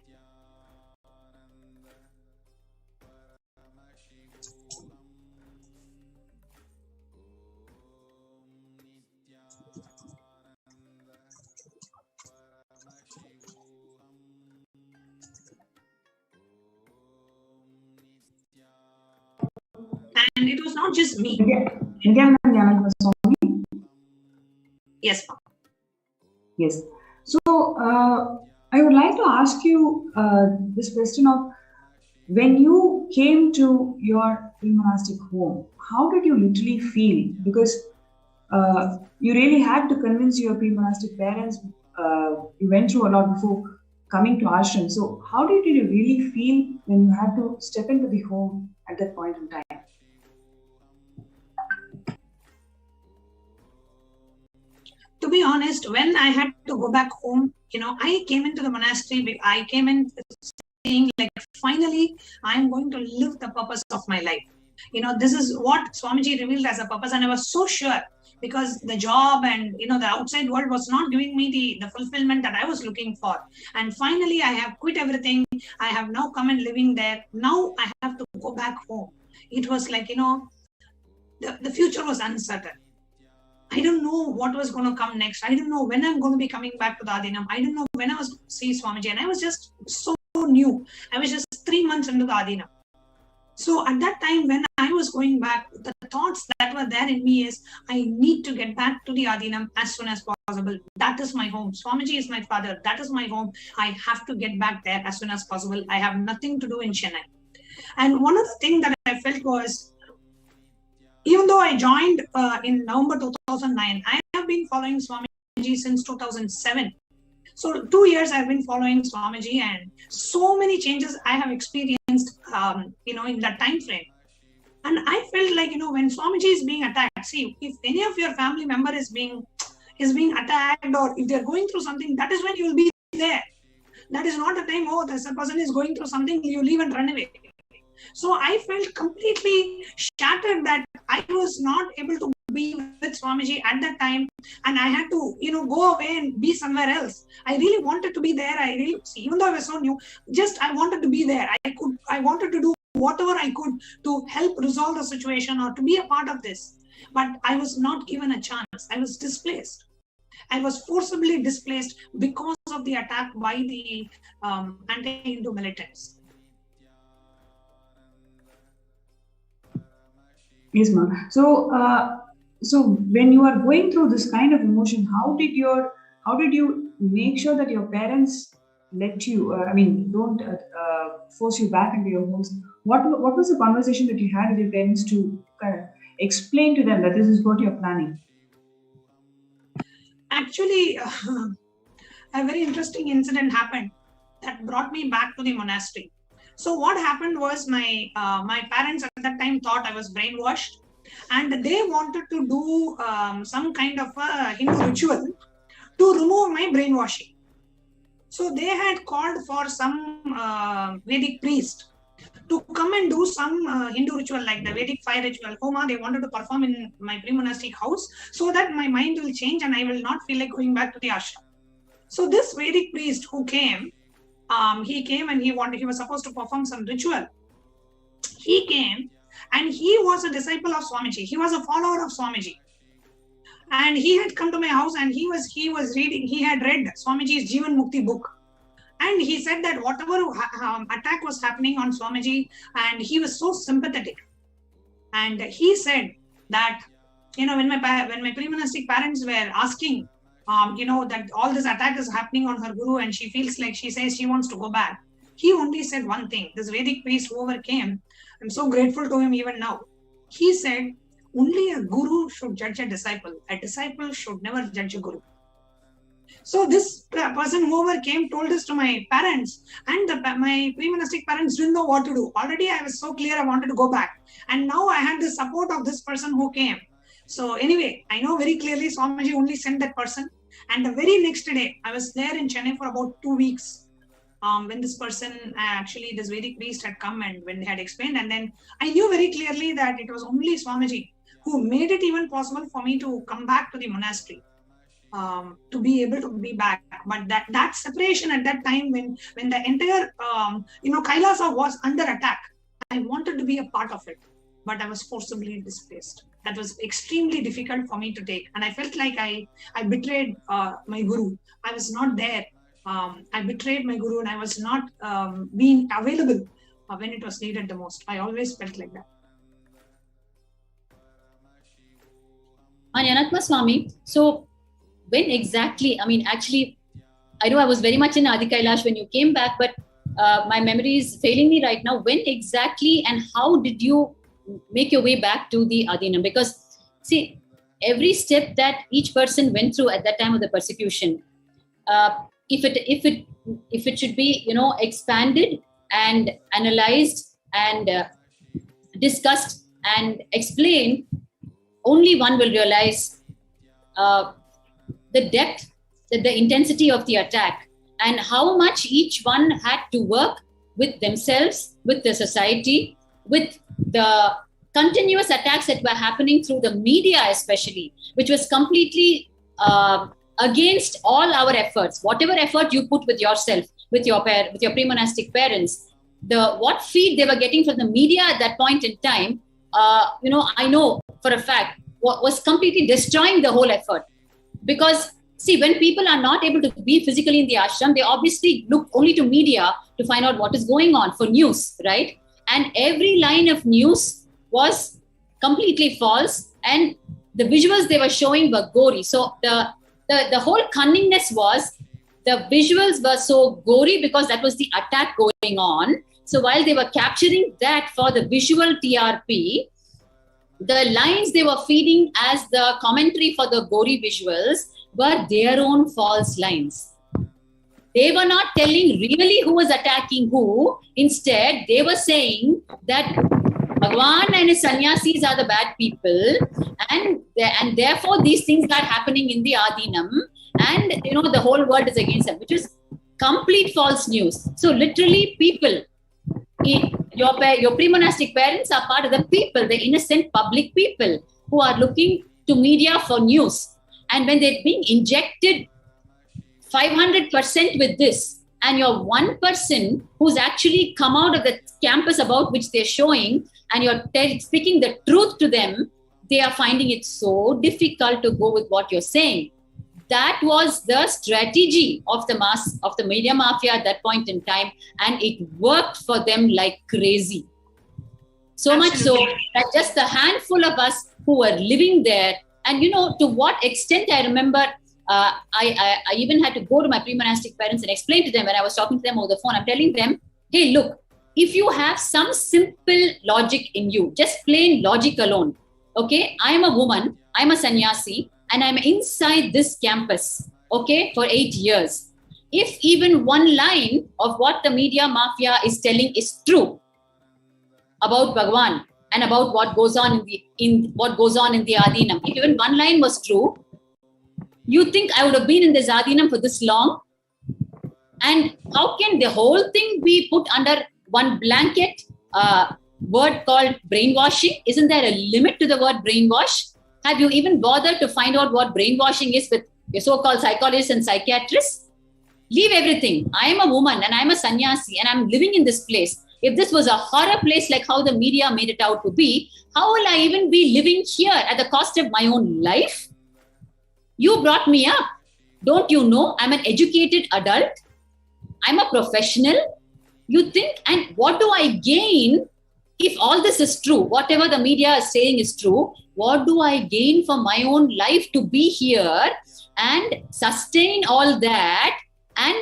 And it was not just me. Yes, ma'am. Yes. So I would like to ask you this question of, when you came to your pre-monastic home, how did you literally feel? Because you really had to convince your pre-monastic parents. You went through a lot before coming to ashram. So how did you really feel when you had to step into the home at that point in time? To be honest, when I had to go back home, I came into the monastery. I came in saying, like, finally, I'm going to live the purpose of my life. This is what Swamiji revealed as a purpose, and I was so sure, because the job and the outside world was not giving me the fulfillment that I was looking for. And finally, I have quit everything. I have now come and living there. Now I have to go back home. It was like, the future was uncertain. I don't know what was going to come next. I don't know when I'm going to be coming back to the Adinam. I don't know when I was going to see Swamiji. And I was just so new. I was just 3 months into the Adinam. So at that time, when I was going back, the thoughts that were there in me is, I need to get back to the Adinam as soon as possible. That is my home. Swamiji is my father. That is my home. I have to get back there as soon as possible. I have nothing to do in Chennai. And one of the things that I felt was, even though I joined in November 2009, I have been following Swamiji since 2007. So 2 years I've been following Swamiji, and so many changes I have experienced, in that time frame. And I felt like, when Swamiji is being attacked, see, if any of your family member is being attacked, or if they're going through something, that is when you will be there. That is not a time, oh, this person is going through something, you leave and run away. So I felt completely shattered that I was not able to be with Swamiji at that time, and I had to, go away and be somewhere else. I really wanted to be there. Even though I was so new, I wanted to be there. I wanted to do whatever I could to help resolve the situation or to be a part of this. But I was not given a chance. I was displaced. I was forcibly displaced because of the attack by the anti-Hindu militants. Yes, ma'am. So when you are going through this kind of emotion, how did you make sure that your parents let you? Don't force you back into your homes. What was the conversation that you had with your parents to kind of explain to them that this is what you're planning? Actually, a very interesting incident happened that brought me back to the monastery. So what happened was, my parents at that time thought I was brainwashed, and they wanted to do some kind of a Hindu ritual to remove my brainwashing. So they had called for some Vedic priest to come and do some Hindu ritual, like the Vedic fire ritual, Homa. They wanted to perform in my pre-monastic house so that my mind will change and I will not feel like going back to the ashram. So this Vedic priest who came, he came and he was supposed to perform some ritual. He came and he was a disciple of Swamiji. He was a follower of Swamiji. And he had come to my house and he had read Swamiji's Jivan Mukti book. And he said that whatever attack was happening on Swamiji, and he was so sympathetic. And he said that, when my pre-monastic parents were asking, that all this attack is happening on her guru, and she says she wants to go back. He only said one thing. This Vedic priest who overcame, I'm so grateful to him even now. He said, only a guru should judge a disciple. A disciple should never judge a guru. So this person who overcame told this to my parents, and my pre-monastic parents didn't know what to do. Already I was so clear I wanted to go back. And now I had the support of this person who came. So anyway, I know very clearly Swamiji only sent that person. And the very next day, I was there in Chennai for about 2 weeks. when this person, actually this Vedic priest had come and when they had explained, and then I knew very clearly that it was only Swamiji who made it even possible for me to come back to the monastery, to be able to be back. But that separation at that time, when the entire Kailasa was under attack, I wanted to be a part of it, but I was forcibly displaced. That was extremely difficult for me to take, and I felt like I betrayed my guru. I was not there. I betrayed my guru, and I was not being available when it was needed the most. I always felt like that. Anyanatma Swami, so when exactly, actually, I know I was very much in Adi Kailash when you came back, but my memory is failing me right now. When exactly and how did you make your way back to the Adinam? Because, see, every step that each person went through at that time of the persecution, if it should be, expanded and analyzed and discussed and explained, only one will realize the depth, the intensity of the attack, and how much each one had to work with themselves, with the society, with the continuous attacks that were happening through the media especially, which was completely against all our efforts. Whatever effort you put with yourself, with your pre-monastic parents, what feed they were getting from the media at that point in time, I know for a fact, was completely destroying the whole effort. Because, see, when people are not able to be physically in the ashram, they obviously look only to media to find out what is going on for news, right? And every line of news was completely false, and the visuals they were showing were gory. So the whole cunningness was, the visuals were so gory because that was the attack going on. So while they were capturing that for the visual TRP, the lines they were feeding as the commentary for the gory visuals were their own false lines. They were not telling really who was attacking who. Instead, they were saying that Bhagwan and his sannyasis are the bad people, and therefore these things are happening in the Adinam, and the whole world is against them, which is complete false news. So literally, people, your pre-monastic parents are part of the people, the innocent public people who are looking to media for news. And when they're being injected 500% with this, and you're one person who's actually come out of the campus about which they're showing, and you're speaking the truth to them, they are finding it so difficult to go with what you're saying. That was the strategy of the media mafia at that point in time, and it worked for them like crazy. So much so that just a handful of us who were living there, and to what extent I remember, I even had to go to my pre-monastic parents and explain to them when I was talking to them over the phone. I'm telling them, hey, look, if you have some simple logic in you, just plain logic alone, okay, I am a woman, I'm a sannyasi, and I'm inside this campus, okay, for 8 years. If even one line of what the media mafia is telling is true about Bhagwan and about what goes on in the Adinam, if even one line was true, you think I would have been in this Adinam for this long? And how can the whole thing be put under one blanket word called brainwashing? Isn't there a limit to the word brainwash? Have you even bothered to find out what brainwashing is with your so-called psychologists and psychiatrists? Leave everything. I am a woman and I'm a sannyasi and I'm living in this place. If this was a horror place like how the media made it out to be, how will I even be living here at the cost of my own life? You brought me up. Don't you know I'm an educated adult? I'm a professional. You think, and what do I gain if all this is true? Whatever the media is saying is true. What do I gain for my own life to be here and sustain all that and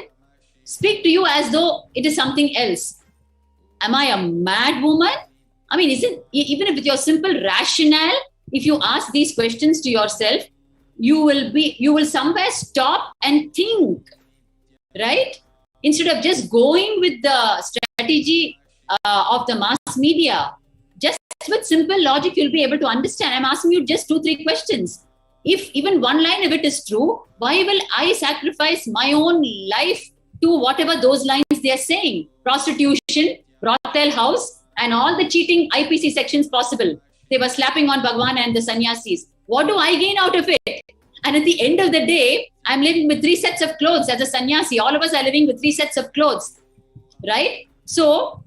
speak to you as though it is something else? Am I a mad woman? I mean, even if with your simple rationale, if you ask these questions to yourself, you will somewhere stop and think, right? Instead of just going with the strategy of the mass media, just with simple logic, you'll be able to understand. I'm asking you just 2-3 questions. If even one line of it is true, why will I sacrifice my own life to whatever those lines they are saying. Prostitution, brothel house, and all the cheating IPC sections possible. They were slapping on Bhagwan and the sannyasis. What do I gain out of it? And at the end of the day, I'm living with 3 sets of clothes as a sannyasi. All of us are living with 3 sets of clothes, right? So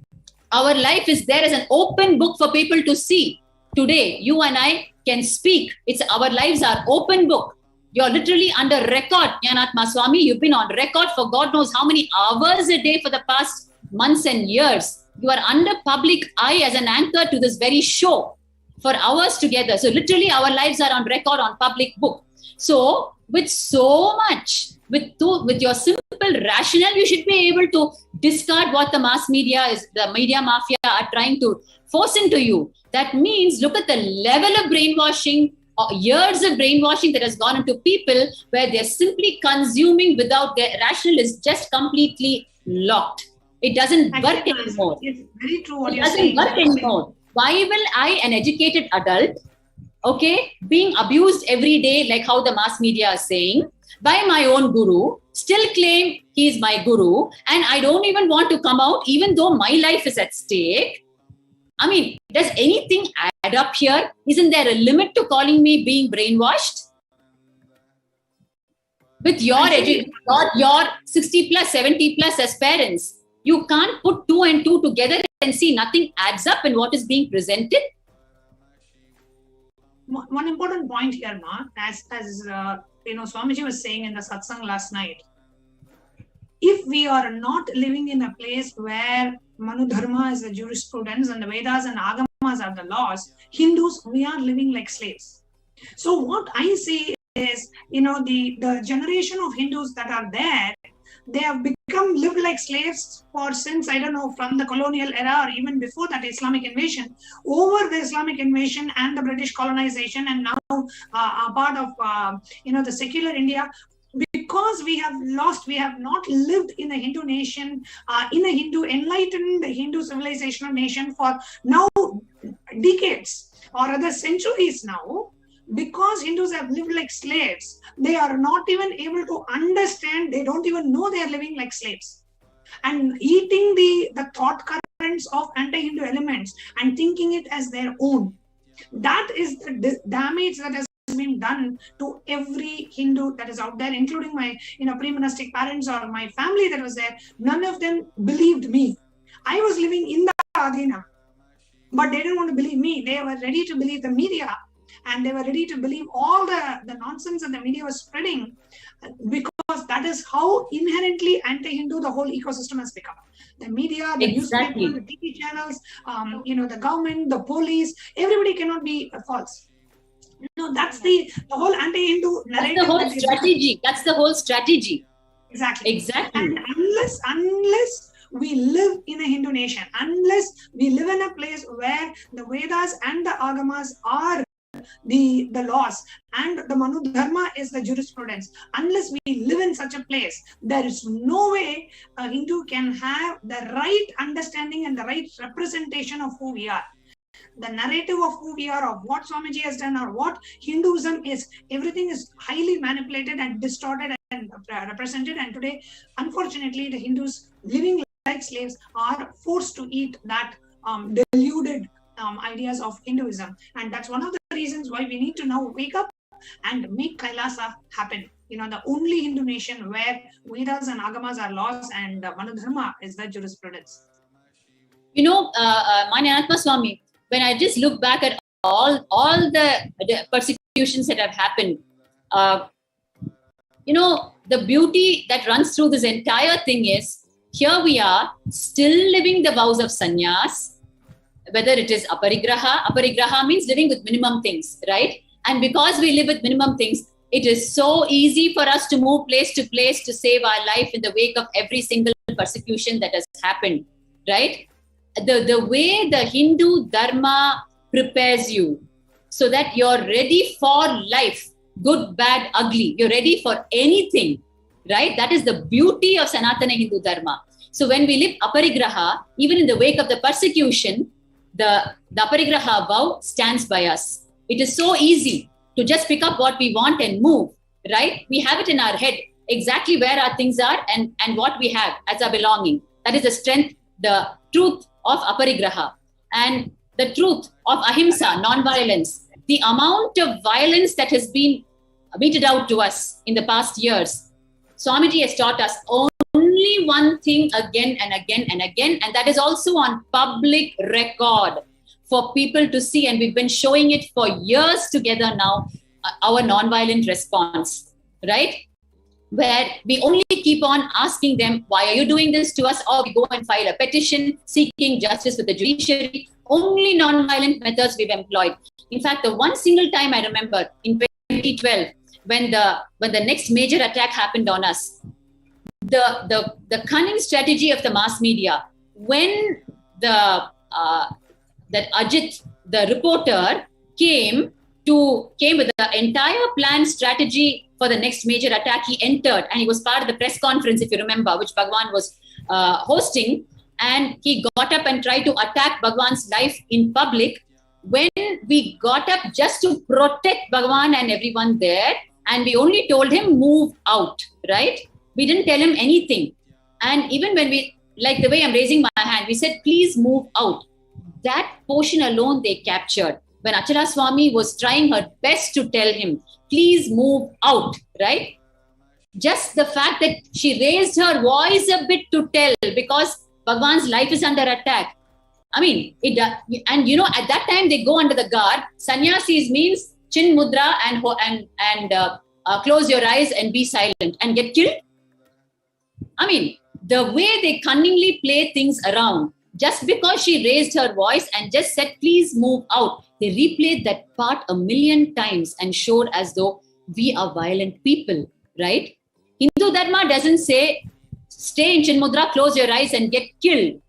our life is there as an open book for people to see. Today, you and I can speak. Our lives are open book. You're literally under record, Jnanatma Swami. You've been on record for God knows how many hours a day for the past months and years. You are under public eye as an anchor to this very show for hours together. So literally our lives are on record on public book. So with so much, with your simple rationale, you should be able to discard what the mass media is, the media mafia are trying to force into you. That means look at the level of brainwashing, years of brainwashing that has gone into people, where they're simply consuming without their rationale is just completely locked. It doesn't work anymore. It's very true what it you're doesn't saying. work anymore. Why will I, an educated adult, okay, being abused every day, like how the mass media are saying, by my own guru, still claim he is my guru, and I don't even want to come out, even though my life is at stake? I mean, does anything add up here? Isn't there a limit to calling me being brainwashed? With your 60 plus, 70 plus as parents, you can't put 2 and 2 together and see nothing adds up in what is being presented. One important point here, Ma, as Swamiji was saying in the satsang last night, if we are not living in a place where Manu Dharma is the jurisprudence and the Vedas and Agamas are the laws, Hindus, we are living like slaves. So what I see is, the generation of Hindus that are there, they have lived like slaves since, I don't know, from the colonial era or even before that Islamic invasion, over the Islamic invasion and the British colonization, and now a part of, the secular India. Because we have not lived in a Hindu nation, in a Hindu enlightened Hindu civilizational nation for now decades or other centuries now. Because Hindus have lived like slaves, they are not even able to understand, they don't even know they are living like slaves. And eating the thought currents of anti-Hindu elements and thinking it as their own. That is the damage that has been done to every Hindu that is out there, including my pre-monastic parents or my family that was there. None of them believed me. I was living in the Adhina, but they didn't want to believe me. They were ready to believe the media, and they were ready to believe all the nonsense that the media was spreading, because that is how inherently anti-Hindu the whole ecosystem has become. The media, the newspaper, the TV channels, the government, the police, everybody cannot be false. No, that's the whole anti-Hindu narrative. That's the whole strategy. That's the whole strategy. Exactly. And unless we live in a Hindu nation, unless we live in a place where the Vedas and the Agamas are the laws and the Manu Dharma is the jurisprudence, unless we live in such a place, there is no way a Hindu can have the right understanding and the right representation of who we are. The narrative of who we are, of what Swamiji has done, or what Hinduism is, everything is highly manipulated and distorted and represented. And today, unfortunately, the Hindus living like slaves are forced to eat that deluded ideas of Hinduism. And that's one of the reasons why we need to now wake up and make Kailasa happen. The only Hindu nation where Vedas and Agamas are laws and Manu Dharma is the jurisprudence. Jnanatma Swami, when I just look back at all the persecutions that have happened, the beauty that runs through this entire thing is, here we are still living the vows of sannyas, whether it is aparigraha means living with minimum things, right? And because we live with minimum things, it is so easy for us to move place to place to save our life in the wake of every single persecution that has happened, right? The way the Hindu Dharma prepares you so that you're ready for life, good, bad, ugly, you're ready for anything, right? That is the beauty of Sanatana Hindu Dharma. So when we live aparigraha, even in the wake of the persecution, the aparigraha vow stands by us. It is so easy to just pick up what we want and move, right? We have it in our head. exactly where our things are and what we have as our belonging. That is the strength, the truth of aparigraha, and the truth of ahimsa, non-violence. The amount of violence that has been meted out to us in the past years, Swamiji has taught us only one thing again and again and again, and that is also on public record for people to see. And we've been showing it for years together now, our non-violent response, right? Where we only keep on asking them, why are you doing this to us? Or we go and file a petition seeking justice with the judiciary. Only non-violent methods we've employed. In fact, the one single time I remember in 2012, when the next major attack happened on us, the cunning strategy of the mass media, when that Ajit, the reporter, came with the entire planned strategy for the next major attack. He entered and he was part of the press conference, if you remember, which Bhagwan was hosting. And he got up and tried to attack Bhagwan's life in public. When we got up just to protect Bhagwan and everyone there, and we only told him, move out, right? We didn't tell him anything. And even when we, like the way I'm raising my hand, we said, please move out. That portion alone they captured. When Achala Swami was trying her best to tell him, please move out, right? Just the fact that she raised her voice a bit to tell, because Bhagwan's life is under attack. I mean, and you know, at that time they go under the guard. Sannyasis means chin mudra and close your eyes and be silent and get killed. I mean, the way they cunningly play things around, just because she raised her voice and just said, please move out, they replayed that part 1,000,000 times and showed as though we are violent people, right? Hindu Dharma doesn't say, stay in Chinmudra, close your eyes and get killed,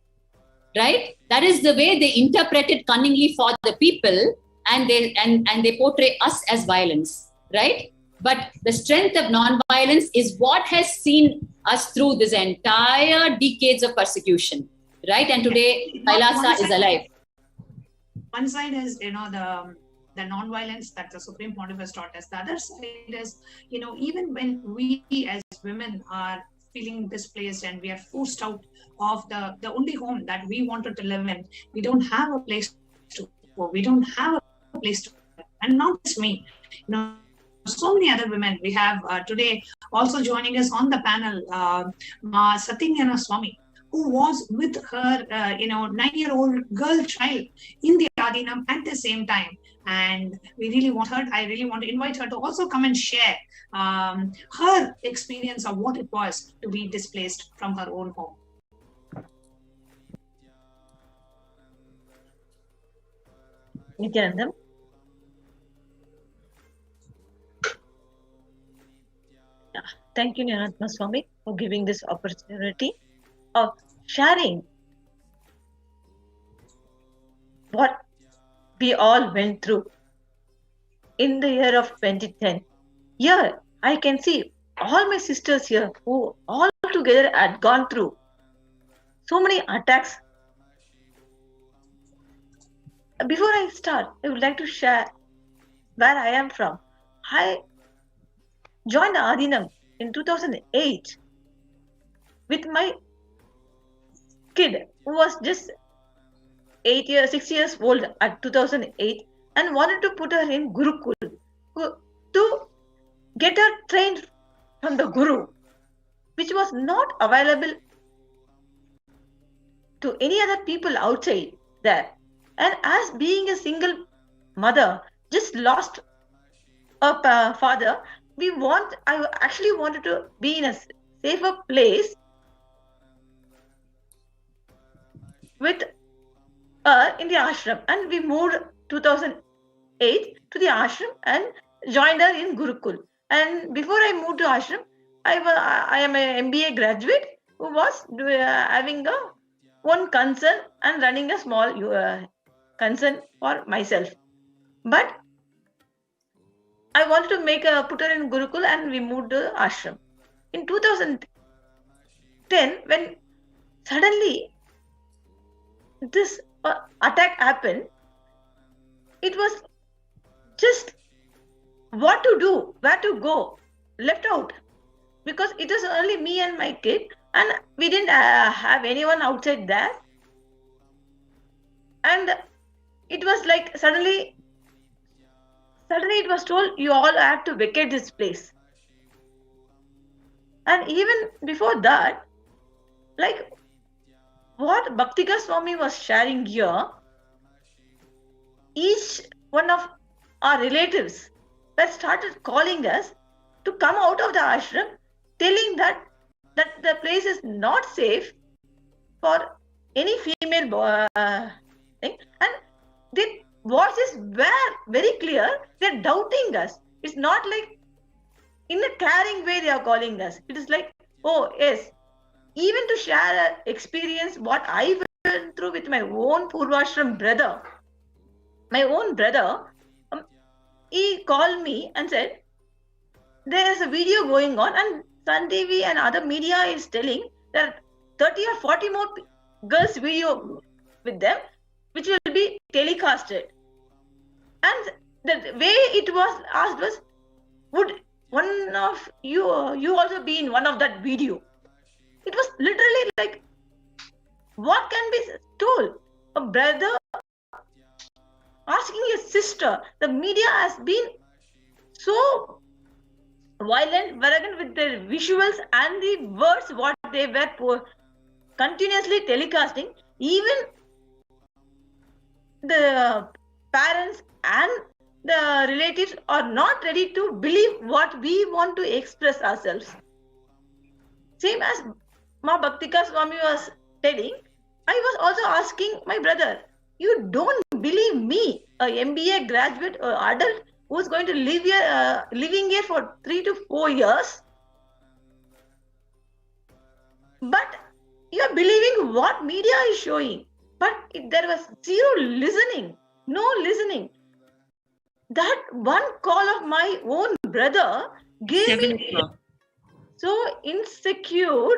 right? That is the way they interpret it cunningly for the people, and they portray us as violence, right? But the strength of non-violence is what has seen us through this entire decades of persecution, right? And today, Kailasa is alive. One side is, the non-violence that the Supreme Pontiff taught us. The other side is, even when we as women are feeling displaced and we are forced out of the only home that we wanted to live in, we don't have a place to go. We don't have a place to live. And not just me, so many other women. We have today also joining us on the panel, Satyanyana Swami, who was with her, 9-year-old girl child in the Adinam at the same time. And I really want to invite her to also come and share her experience of what it was to be displaced from her own home. Nityanandam. Thank you, Nyanatma Swami, for giving this opportunity of sharing what we all went through in the year of 2010. Here, I can see all my sisters here who all together had gone through so many attacks. Before I start, I would like to share where I am from. I joined Adinam in 2008 with my kid who was just 6 years old at 2008 and wanted to put her in Gurukul to get her trained from the Guru, which was not available to any other people outside there. And as being a single mother, just lost a father, I actually wanted to be in a safer place with her in the ashram, and we moved 2008 to the ashram and joined her in Gurukul. And before I moved to ashram, I am an MBA graduate who was having one concern and running a small concern for myself. But I wanted to put her in Gurukul, and we moved to ashram. In 2010, when suddenly this attack happened, it was just what to do, where to go, left out. because it was only me and my kid, and we didn't have anyone outside there. And it was like suddenly it was told, you all have to vacate this place. And even before that, like what Bhaktika Swami was sharing here, each one of our relatives that started calling us to come out of the ashram, telling that the place is not safe for any female thing. And their voices were very clear. They're doubting us. It's not like in a caring way they are calling us. It is like, oh yes, even to share an experience what I went through with my own Purvashram brother. My own brother, he called me and said, there is a video going on and Sun TV and other media is telling that 30 or 40 more girls video with them, which will be telecasted. And the way it was asked was, would one of you also be in one of that video? It was literally like, what can be told? A brother asking a sister. The media has been so violent, arrogant with their visuals and the words what they were continuously telecasting. Even the parents and the relatives are not ready to believe what we want to express ourselves. Same as Ma Bhaktika Swami was telling, I was also asking my brother, you don't believe me, a MBA graduate or adult who's going to live here, living here for 3 to 4 years, but you are believing what media is showing. But there was zero listening, no listening. That one call of my own brother gave me so insecure.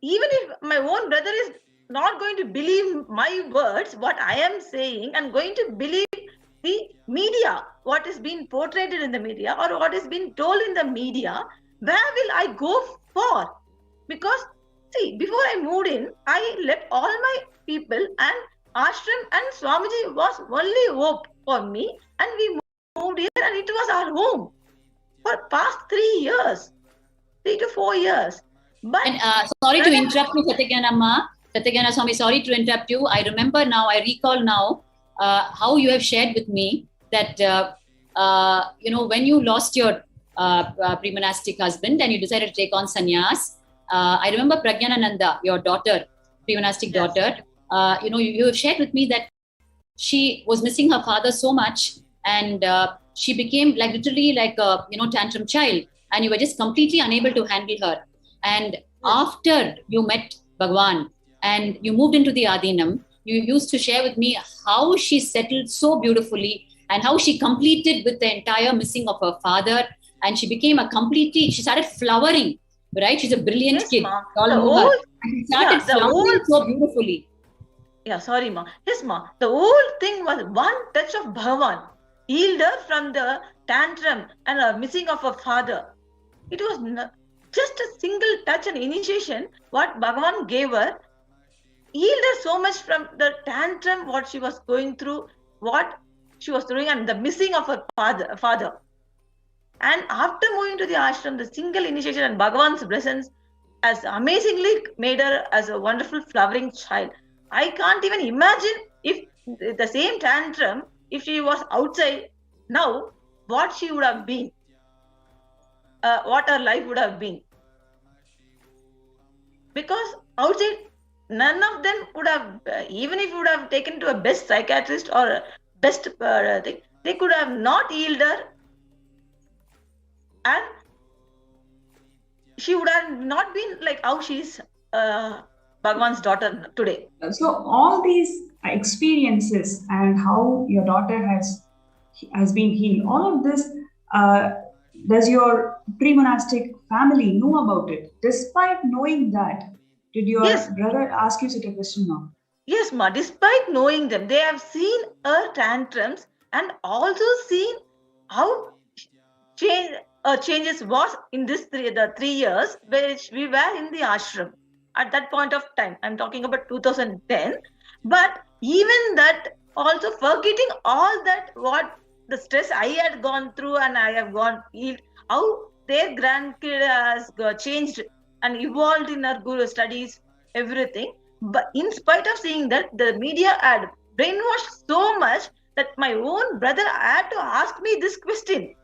Even if my own brother is not going to believe my words, what I am saying, and going to believe the media, what is being portrayed in the media or what is being told in the media, where will I go for? Because see, before I moved in, I left all my people and ashram and Swamiji was only hope for me, and we moved here and it was our home for past 3 years, 3 to 4 years. But and sorry to interrupt you, Satyagana Swami, sorry to interrupt you. I remember now, I recall now how you have shared with me that, when you lost your pre-monastic husband and you decided to take on sannyas, I remember Pragyanananda, your daughter, pre-monastic daughter, you have shared with me that she was missing her father so much, and she became like literally like a tantrum child, and you were just completely unable to handle her. And after you met Bhagwan and you moved into the Adinam, you used to share with me how she settled so beautifully and how she completed with the entire missing of her father, and she became she started flowering, right? She's a brilliant kid. She started flowering so beautifully. Yeah, sorry, ma. Yes, ma. The whole thing was one touch of Bhagavan, healed her from the tantrum and missing of her father. It was just a single touch and initiation what Bhagavan gave her, healed her so much from the tantrum what she was going through, what she was doing, and the missing of her father. And after moving to the ashram, the single initiation and Bhagavan's presence has amazingly made her as a wonderful flowering child. I can't even imagine if the same tantrum, if she was outside now, what she would have been, what her life would have been. Because outside, none of them would have, even if you would have taken to a best psychiatrist or a best thing, they could have not healed her, and she would have not been like how she is Bhagwan's daughter today. So all these experiences and how your daughter has been healed, all of this, does your pre-monastic family know about it? Despite knowing that, did your brother ask you such a question now? Yes, ma. Despite knowing them, they have seen her tantrums and also seen how changes was in the 3 years which we were in the ashram at that point of time. I'm talking about 2010. But even that, also forgetting all that, what the stress I had gone through and I have healed, how their grandkid has changed and evolved in our guru studies, everything. But in spite of seeing that, the media had brainwashed so much that my own brother had to ask me this question.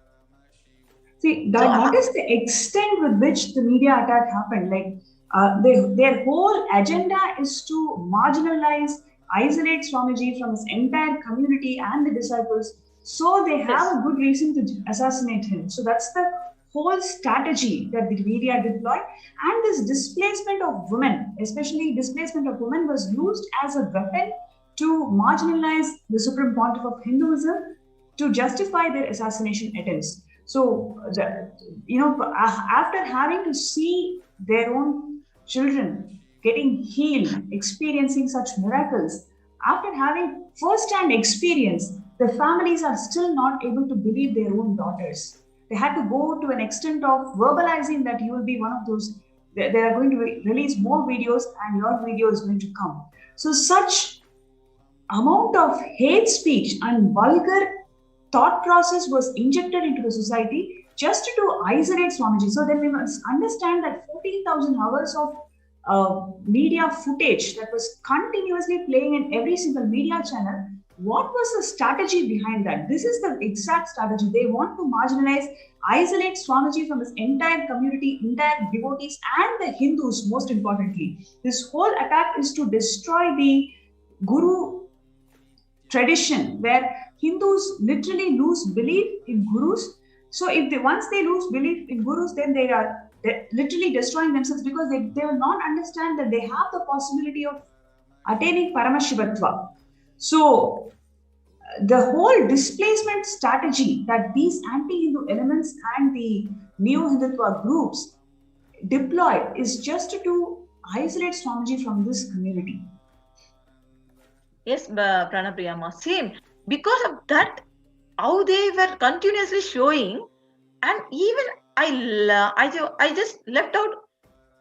See, that is the extent with which the media attack happened. Like, their whole agenda is to marginalize, isolate Swamiji from his entire community and the disciples, so they have a good reason to assassinate him. So that's the whole strategy that the media deployed. And this displacement of women, especially displacement of women, was used as a weapon to marginalize the Supreme Pontiff of Hinduism to justify their assassination attempts. So, after having to see their own children getting healed, experiencing such miracles, after having first-hand experience, the families are still not able to believe their own daughters. They had to go to an extent of verbalizing that you will be one of those, they are going to release more videos and your video is going to come. So such amount of hate speech and vulgar thought process was injected into the society just to isolate Swamiji. So then we must understand that 14,000 hours of media footage that was continuously playing in every single media channel. What was the strategy behind that? This is the exact strategy. They want to marginalize, isolate Swamiji from his entire community, entire devotees, and the Hindus, most importantly. This whole attack is to destroy the Guru tradition, where Hindus literally lose belief in Gurus. So once they lose belief in Gurus, then they're literally destroying themselves, because they will not understand that they have the possibility of attaining Paramashivatva. So the whole displacement strategy that these anti-Hindu elements and the neo-Hindutva groups deployed is just to isolate Swamiji from this community. Yes, Pranapriyama, same. Because of that, how they were continuously showing, and even I just left out,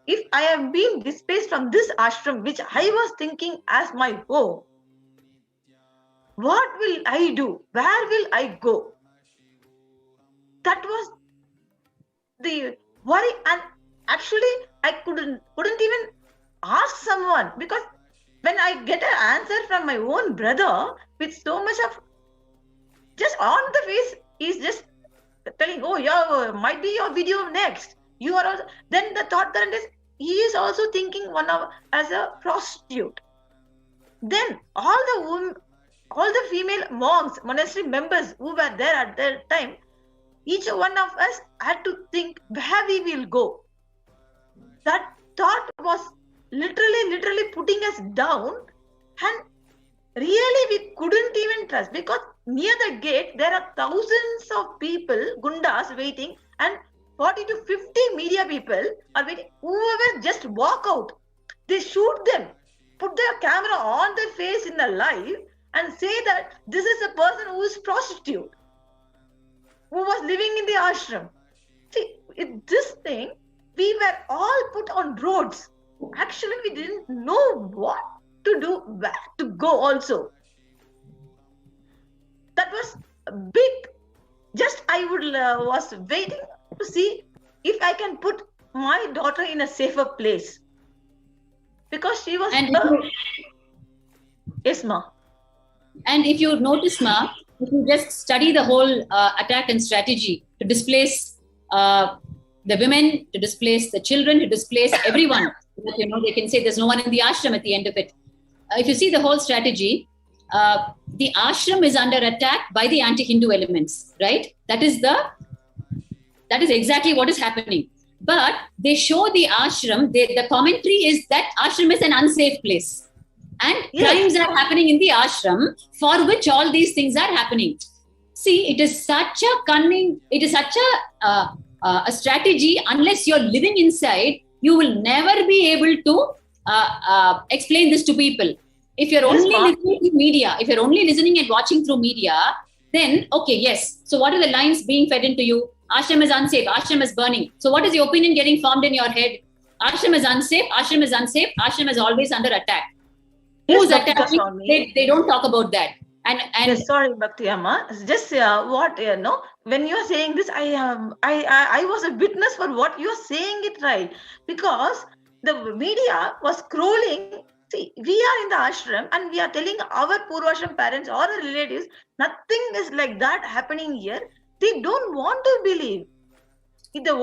if I have been displaced from this ashram, which I was thinking as my home, what will I do? Where will I go? That was the worry, and actually I couldn't even ask someone, because when I get an answer from my own brother with so much of just on the face, he's just telling, oh yeah, might be your video next. You are also, then the thought current is, he is also thinking as a prostitute. Then all the female monks, monastery members who were there at that time, each one of us had to think where we will go. That thought was literally putting us down, and really we couldn't even trust, because near the gate there are thousands of people, gundas, waiting, and 40 to 50 media people are waiting. Whoever just walk out, they shoot them, put their camera on their face in the live and say that this is a person who is prostitute, who was living in the ashram. See, this thing, we were all put on roads. Actually, we didn't know what to do, where to go also. That was big. Just I was waiting to see if I can put my daughter in a safer place. Because she was... Yes, ma. And if you notice, ma, if you just study the whole attack and strategy to displace the women, to displace the children, to displace everyone. They can say there's no one in the ashram at the end of it. If you see the whole strategy, the ashram is under attack by the anti-Hindu elements, right? That is exactly what is happening. But they show the ashram, the commentary is that ashram is an unsafe place. And crimes are happening in the ashram, for which all these things are happening. See, it is such a cunning, it is such a strategy. Unless you're living inside, you will never be able to explain this to people. If you're only listening to media, if you're only listening and watching through media, then okay, yes. So what are the lines being fed into you? ashram is unsafe, ashram is burning. So what is the opinion getting formed in your head? Ashram is unsafe, ashram is unsafe, ashram is always under attack. Yes, Who's Bhakti attacking? Swami. They don't talk about that. And Yes, sorry, Bhakti Amma. Just what when you are saying this, I was a witness for what you are saying it right, because the media was scrolling. See, we are in the ashram and we are telling our Purvashram parents or the relatives, nothing is like that happening here. They don't want to believe. The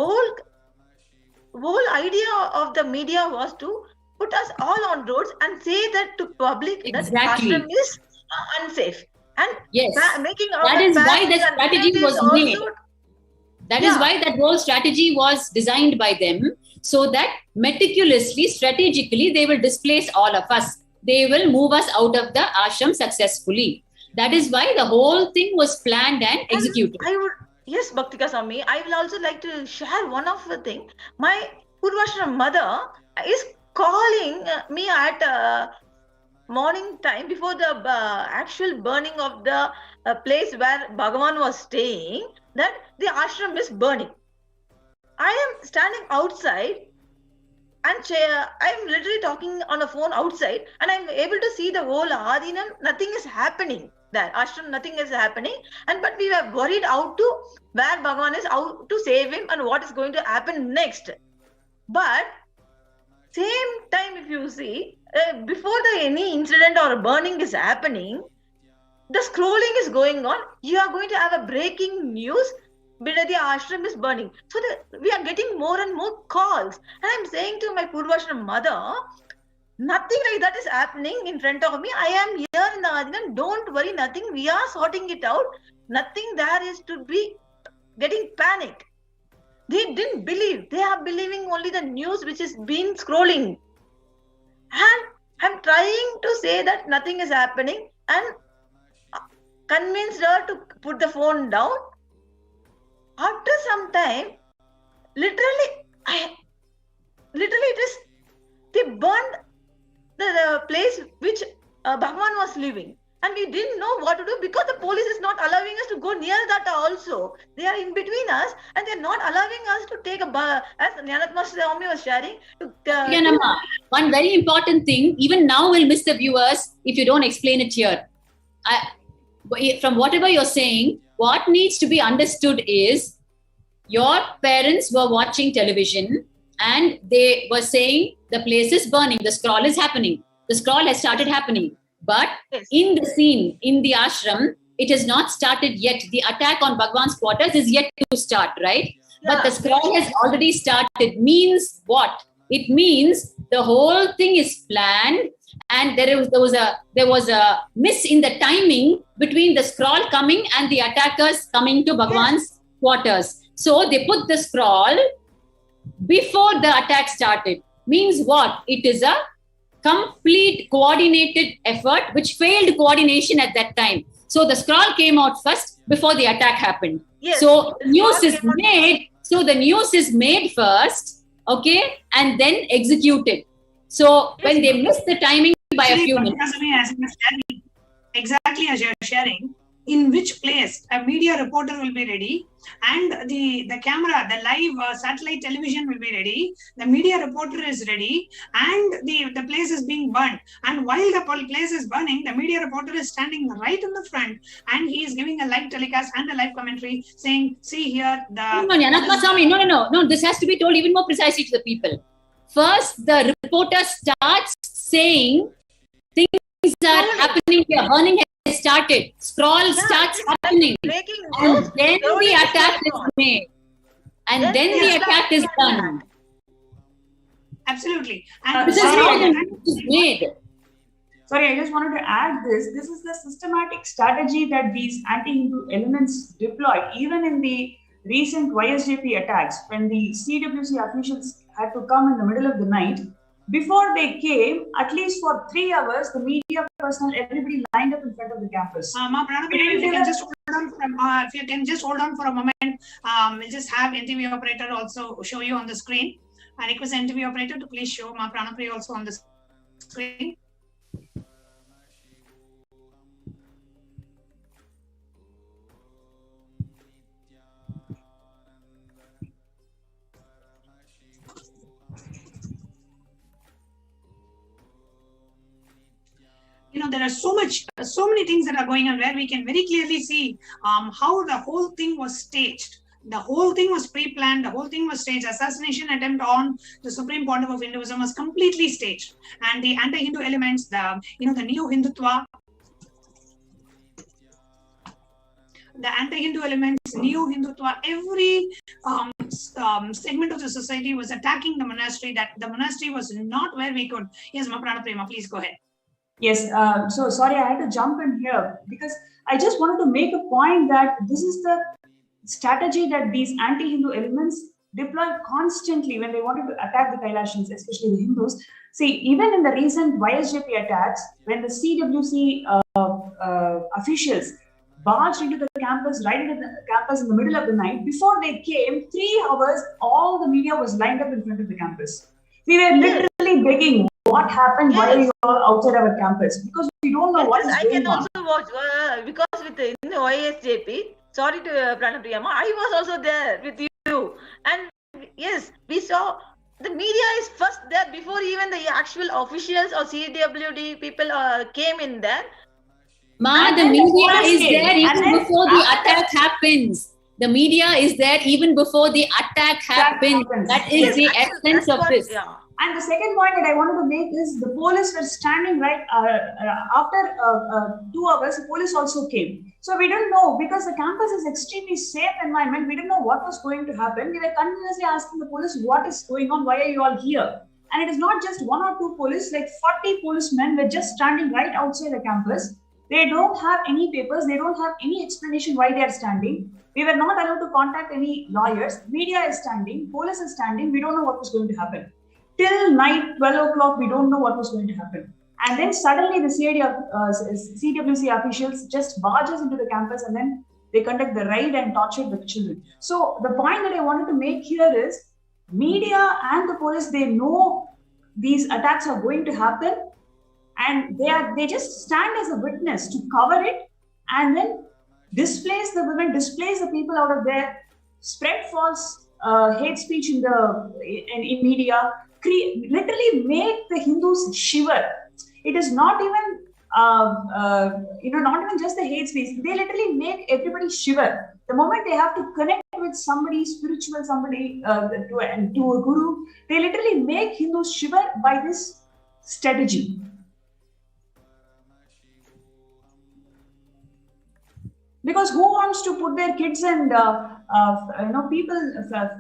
whole idea of the media was to put us all on roads and say that to public Exactly. that ashram is unsafe, and yes, making that is why the strategy was made. That is why that whole strategy was designed by them, so that meticulously, strategically, they will displace all of us. They will move us out of the ashram successfully. That is why the whole thing was planned and executed. Yes, Bhaktika Swami, I will also like to share one of the thing. My Purvashram mother is calling me at morning time before the actual burning of the place where Bhagavan was staying, that the ashram is burning. I am standing outside and I am literally talking on a phone outside, and I am able to see the whole Adinam. Nothing is happening there. Ashram, nothing is happening. But we were worried out to where Bhagavan is, out to save him, and what is going to happen next. But same time, if you see, before any incident or burning is happening, the scrolling is going on. You are going to have a breaking news. The ashram is burning. So we are getting more and more calls. And I'm saying to my Purvashram mother, nothing like that is happening in front of me. I am here in the Adinam. Don't worry, nothing. We are sorting it out. Nothing there is to be getting panic. They didn't believe. They are believing only the news which is being scrolling. And I'm trying to say that nothing is happening and convinced her to put the phone down. After some time, literally it is, they burned the place which Bhagavan was living. And we didn't know what to do because the police is not allowing us to go near that also. They are in between us and they are not allowing us to take a as Nyanatma Swami was sharing. One very important thing, even now we'll miss the viewers if you don't explain it here. From whatever you're saying, what needs to be understood is your parents were watching television and they were saying the place is burning, the scroll is happening. The scroll has started happening. But in the scene, in the ashram, it has not started yet. The attack on Bhagwan's quarters is yet to start, right? Yeah. But the scroll has already started. Means what? It means the whole thing is planned, and there was a miss in the timing between the scroll coming and the attackers coming to Bhagwan's quarters. So they put the scroll before the attack started. Means what? It is a complete coordinated effort which failed coordination at that time. So the scroll came out first before the attack happened. Yes, so news is made. So the news is made first, okay, and then executed. So when they miss the timing by a few minutes. Exactly as you're sharing, in which place a media reporter will be ready, and the camera, the live satellite television will be ready, the media reporter is ready, and the place is being burned. And while the place is burning, the media reporter is standing right in the front and he is giving a live telecast and a live commentary saying, see here, No, this has to be told even more precisely to the people. First, the reporter starts saying things are happening here, burning has started, scroll starts happening, and then the attack is made, and then the attack is done. Absolutely. And this is how the news is made. Sorry, I just wanted to add this. This is the systematic strategy that these anti-Hindu elements deployed, even in the recent YSJP attacks, when the CWC officials had to come in the middle of the night. Before they came, at least for 3 hours, the media personnel, everybody lined up in front of the campus. If you can just hold on for a moment, we'll just have NTV operator also show you on the screen. I request NTV operator to please show Ma Pranapriya also on the screen. are so many things that are going on where we can very clearly see how the whole thing was staged. The whole thing was pre-planned. The whole thing was staged. Assassination attempt on the Supreme Pontiff of Hinduism was completely staged, and the anti-Hindu elements, the neo-Hindutva, neo-Hindutva, every segment of the society was attacking the monastery. That the monastery was not where we could. Yes, Maprana Prema, please go ahead. Yes, so sorry, I had to jump in here because I just wanted to make a point that this is the strategy that these anti-Hindu elements deploy constantly when they wanted to attack the Kailashis, especially the Hindus. See, even in the recent YSJP attacks, when the CWC officials barged into the campus, right into the campus in the middle of the night, before they came, 3 hours, all the media was lined up in front of the campus. We were literally begging, what happened? Why are you all outside our campus? Because we don't know what is going on. I can also watch, because with the YSJP, sorry to Pranapriyama, I was also there with you. And yes, we saw the media is first there before even the actual officials or CWD people came in there. Ma, the media is there even before the attack happens. The media is there even before the attack happens. That is the essence of this. Yeah. And the second point that I wanted to make is the police were standing right after 2 hours. The police also came. So we didn't know, because the campus is extremely safe environment. We didn't know what was going to happen. We were continuously asking the police, what is going on? Why are you all here? And it is not just 1 or 2 police, like 40 policemen were just standing right outside the campus. They don't have any papers. They don't have any explanation why they are standing. We were not allowed to contact any lawyers. Media is standing. Police is standing. We don't know what was going to happen. Till night, 12 o'clock, we don't know what was going to happen. And then suddenly the CWC officials just barges into the campus, and then they conduct the raid and torture the children. So the point that I wanted to make here is, media and the police, they know these attacks are going to happen, and they just stand as a witness to cover it, and then displace the women, displace the people out of there, spread false hate speech in media, literally make the Hindus shiver. It is not even not even just the hate speech. They literally make everybody shiver. The moment they have to connect with somebody spiritual, somebody to a guru, they literally make Hindus shiver by this strategy. Because who wants to put their kids and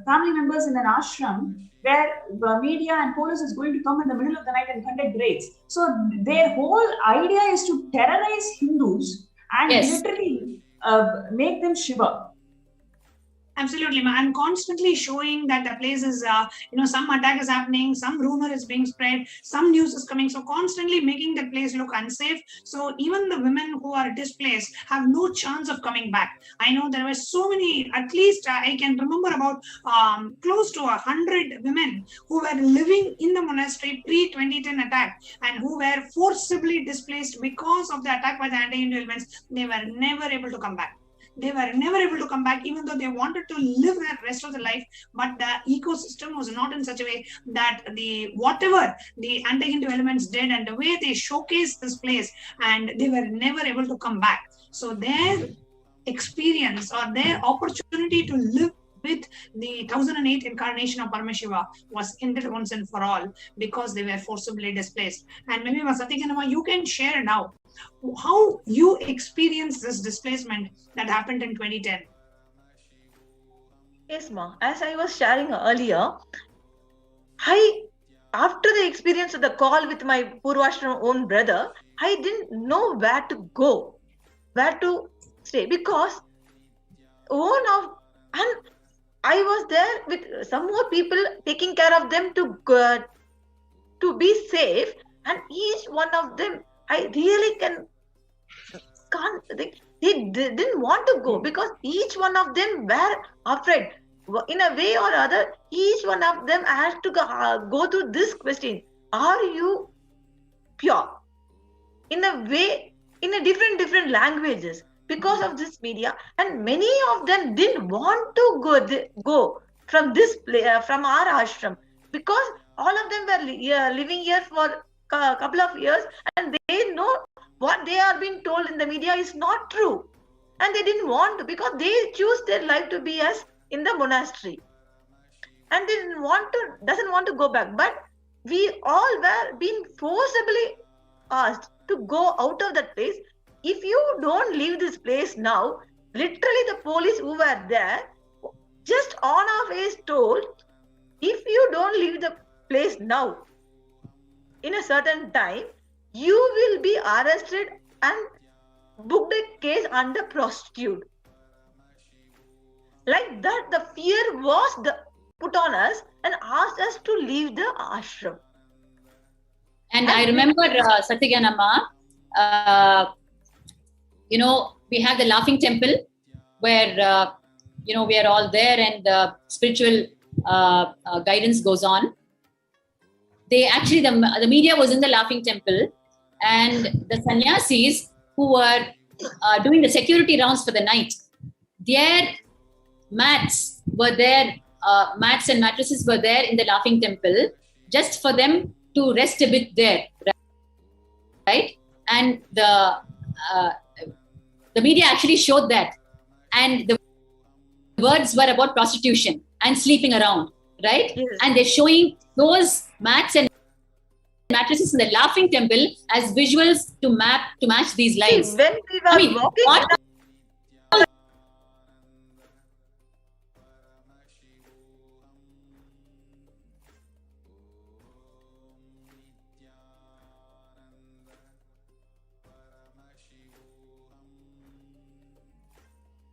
family members in an ashram where the media and police is going to come in the middle of the night and conduct raids? So their whole idea is to terrorize Hindus and literally make them shiver. Absolutely, and constantly showing that the place is, some attack is happening, some rumor is being spread, some news is coming. So constantly making the place look unsafe. So even the women who are displaced have no chance of coming back. I know there were so many, at least I can remember about close to 100 women who were living in the monastery pre-2010 attack and who were forcibly displaced because of the attack by the anti-Hindu elements. They were never able to come back. They were never able to come back, even though they wanted to live the rest of their life. But the ecosystem was not in such a way that whatever the anti-Hindu elements did and the way they showcased this place, and they were never able to come back. So their experience or their opportunity to live with the 1008 incarnation of Paramashiva was ended once and for all because they were forcibly displaced. And maybe Vasathikanama, you can share now how you experienced this displacement that happened in 2010. Yes, Ma. As I was sharing earlier, after the experience of the call with my Purvashram own brother, I didn't know where to go, where to stay, because I was there with some more people taking care of them to be safe, and each one of them, I really they didn't want to go because each one of them were afraid. In a way or other, each one of them has to go through this question: are you pure? In a way, in a different languages, because of this media, and many of them didn't want to go from this from our ashram, because all of them were living here for a couple of years, and they know what they are being told in the media is not true. And they didn't want to, because they choose their life to be as in the monastery. And they doesn't want to go back. But we all were being forcibly asked to go out of that place. If you don't leave this place now, literally the police who were there, just on our face told, if you don't leave the place now, in a certain time, you will be arrested and booked a case under prostitute. Like that, the fear was put on us and asked us to leave the ashram. And I remember Satyaganamma, we have the Laughing Temple where, we are all there and the spiritual guidance goes on. The media was in the Laughing Temple, and the sannyasis who were doing the security rounds for the night, their mats were there, mats and mattresses were there in the Laughing Temple just for them to rest a bit there, right? And the media actually showed that, and the words were about prostitution and sleeping around, right? Yes. And they're showing those mats and mattresses in the Laughing Temple as visuals to match these lines. See, when we were walking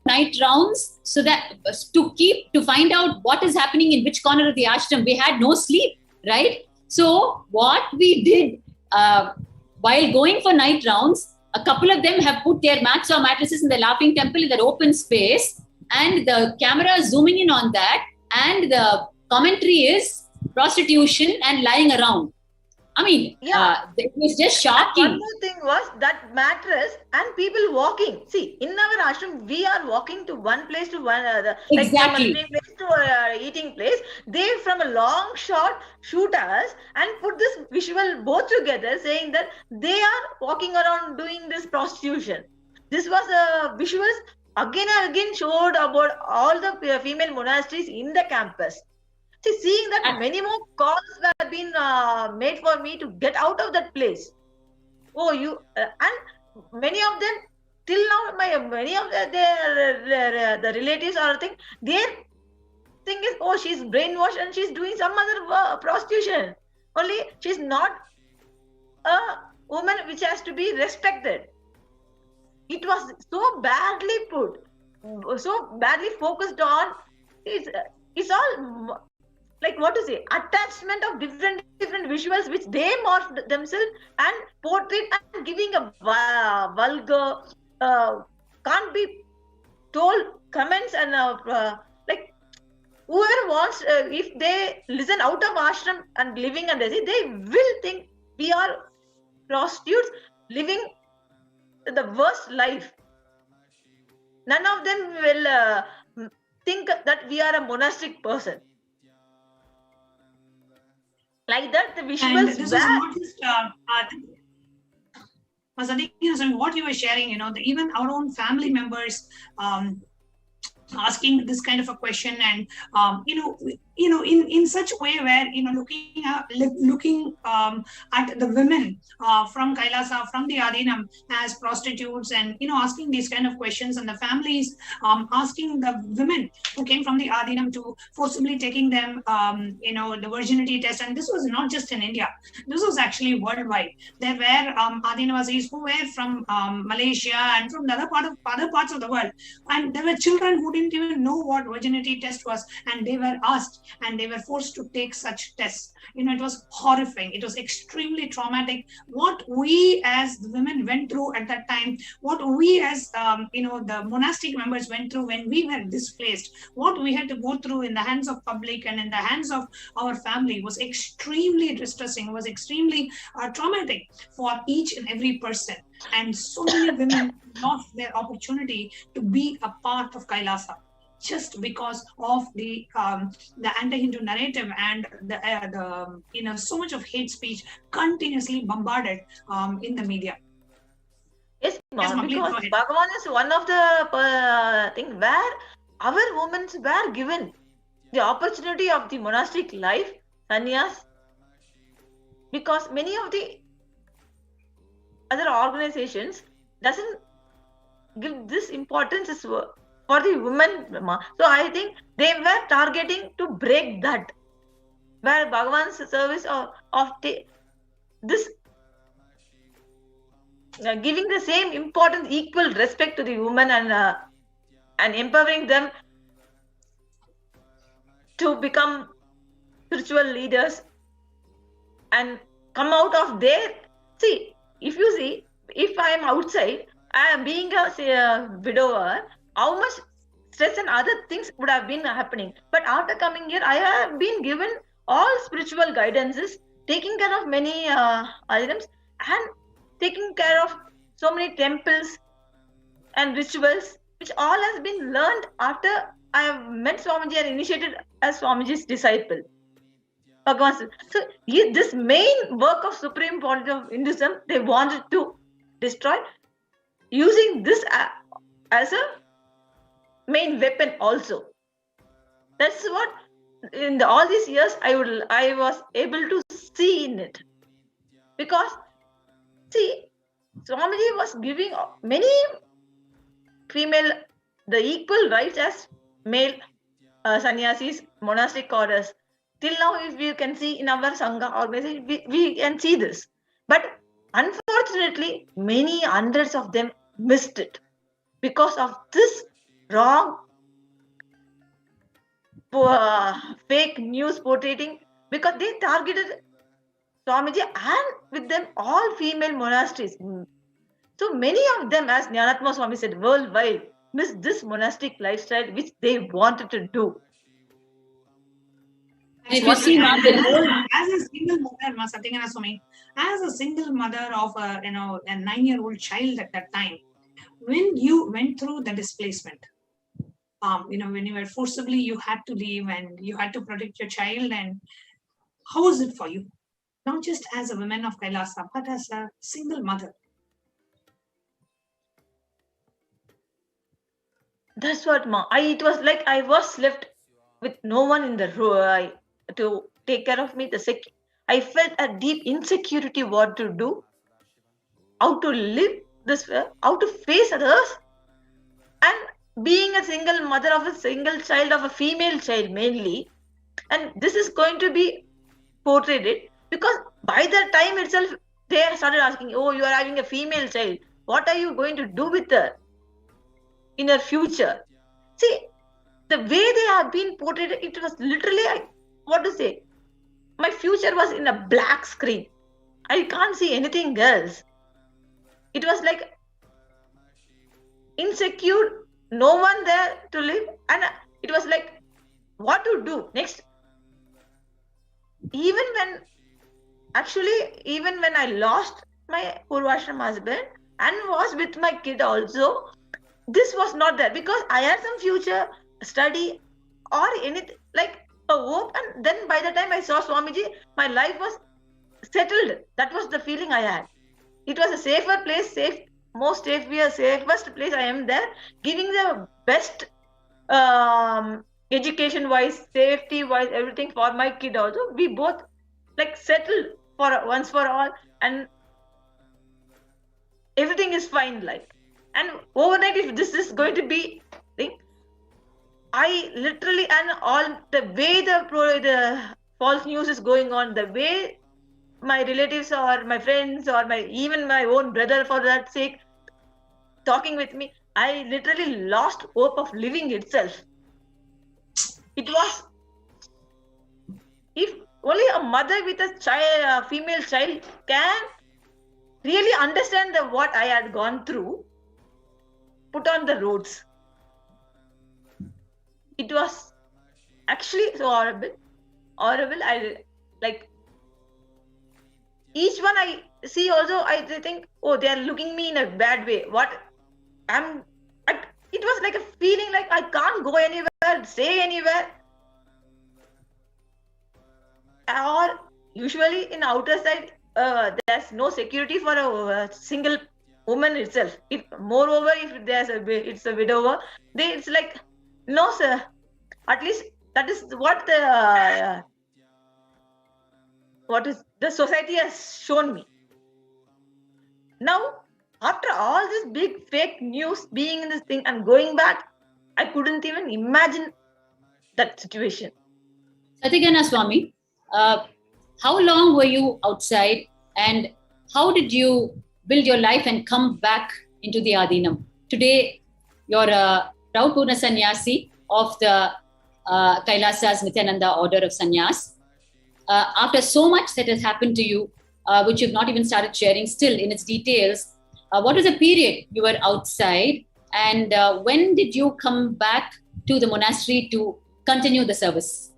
night rounds, so that to find out what is happening in which corner of the ashram. We had no sleep, right? So what we did while going for night rounds, a couple of them have put their mats or mattresses in the Laughing Temple in that open space, and the camera is zooming in on that, and the commentary is prostitution and lying around. I mean, it was just shocking. One more thing was that mattress and people walking. See, in our ashram, we are walking to one place to one other. Exactly. Like from a place to an eating place. They, from a long shot, shoot us and put this visual both together, saying that they are walking around doing this prostitution. This was visuals again and again showed about all the female monasteries in the campus. See, seeing that many more calls were being made for me to get out of that place. And many of them till now, many of the relatives or thing, their thing is, she's brainwashed and she's doing some other prostitution. Only she's not a woman which has to be respected. It was so badly put, so badly focused on. It's all like what to say, attachment of different visuals which they morphed themselves and portrayed and giving a vulgar, can't be told comments and like whoever wants, if they listen out of ashram and living and they will think we are prostitutes living the worst life. None of them will think that we are a monastic person. Like that, the visuals. And this is not just what you were sharing. Even our own family members asking this kind of a question, and in such a way where looking at the women from Kailasa, from the Adinam as prostitutes, and asking these kind of questions, and the families asking the women who came from the Adinam to forcibly taking them the virginity test. And this was not just in India, this was actually worldwide. There were Adinavasis who were from Malaysia and from the other parts of the world, and there were children who didn't even know what virginity test was, and they were asked and they were forced to take such tests. It was horrifying. It was extremely traumatic. What we as the women went through at that time, what we as the monastic members went through when we were displaced, what we had to go through in the hands of public and in the hands of our family was extremely distressing, was extremely traumatic for each and every person. And so many women lost their opportunity to be a part of Kailasa just because of the anti-Hindu narrative and the so much of hate speech continuously bombarded in the media. Yes, Yes, ma'am, ma'am, please go because ahead. Bhagavan is one of the thing where our women were given the opportunity of the monastic life, sannyas, because many of the other organizations doesn't give this importance for the women. So I think they were targeting to break that, where Bhagavan's service of this giving the same importance, equal respect to the women, and empowering them to become spiritual leaders and come out of their. See, if you see, if I am outside, I am being a widower, how much stress and other things would have been happening. But after coming here, I have been given all spiritual guidances, taking care of many items, and taking care of so many temples and rituals, which all has been learned after I have met Swamiji and initiated as Swamiji's disciple. Bhagavan. So this main work of Supreme Body of Hinduism, they wanted to destroy using this as a main weapon also. That's what in all these years I was able to see in it. Because see, Swamiji was giving many female the equal rights as male sannyasis, monastic orders. Till now, if you can see in our Sangha organization, we can see this. But unfortunately, many hundreds of them missed it because of this wrong fake news portraying, because they targeted Swamiji and with them all female monasteries. So many of them, as Jnanatma Swami said, worldwide missed this monastic lifestyle which they wanted to do. If you see, ma'am, the whole As a single mother, Satyagana Swami, as a single mother of a 9-year-old child at that time, when you went through the displacement, when you were forcibly, you had to leave and you had to protect your child, and how was it for you? Not just as a woman of Kailasa, but as a single mother. That's what, ma. It was like I was left with no one in the room to take care of me. I felt a deep insecurity what to do, how to live this way, how to face others, and being a single mother of a single child, of a female child mainly, and this is going to be portrayed it, because by the time itself they started asking, oh, you are having a female child, what are you going to do with her in her future? See, the way they have been portrayed, it was literally, what to say, my future was in a black screen. I can't see anything else. It was like insecure, no one there to live, and it was like what to do next. Even when I lost my Purvashram husband and was with my kid also, this was not there, because I had some future study or anything like a hope. And then by the time I saw Swamiji, my life was settled. That was the feeling I had. It was a safer place, safest place I am there, giving the best education wise, safety wise, everything for my kid also. We both like settled for once for all, and everything is fine, like. And overnight, if this is going to be thing, I literally, and all the way the false news is going on, the way my relatives or my friends or even my own brother, for that sake, talking with me, I literally lost hope of living itself. It was, if only a mother with a child, a female child, can really understand what I had gone through, put on the roads. It was actually so horrible. I like each one I see also, I think, oh, they are looking me in a bad way. It was like a feeling like I can't go anywhere, stay anywhere. Or usually in outer side, there's no security for a single woman itself. If moreover, if there's it's a widower, it's like, no sir. At least that is what the society has shown me. Now, after all this big fake news being in this thing and going back, I couldn't even imagine that situation. Satyagana Swami, how long were you outside and how did you build your life and come back into the Adinam? Today, you're a proud Purna Sannyasi of the Kailasa's Nityananda order of Sannyas. After so much that has happened to you, which you've not even started sharing still in its details, what was the period you were outside and when did you come back to the monastery to continue the service?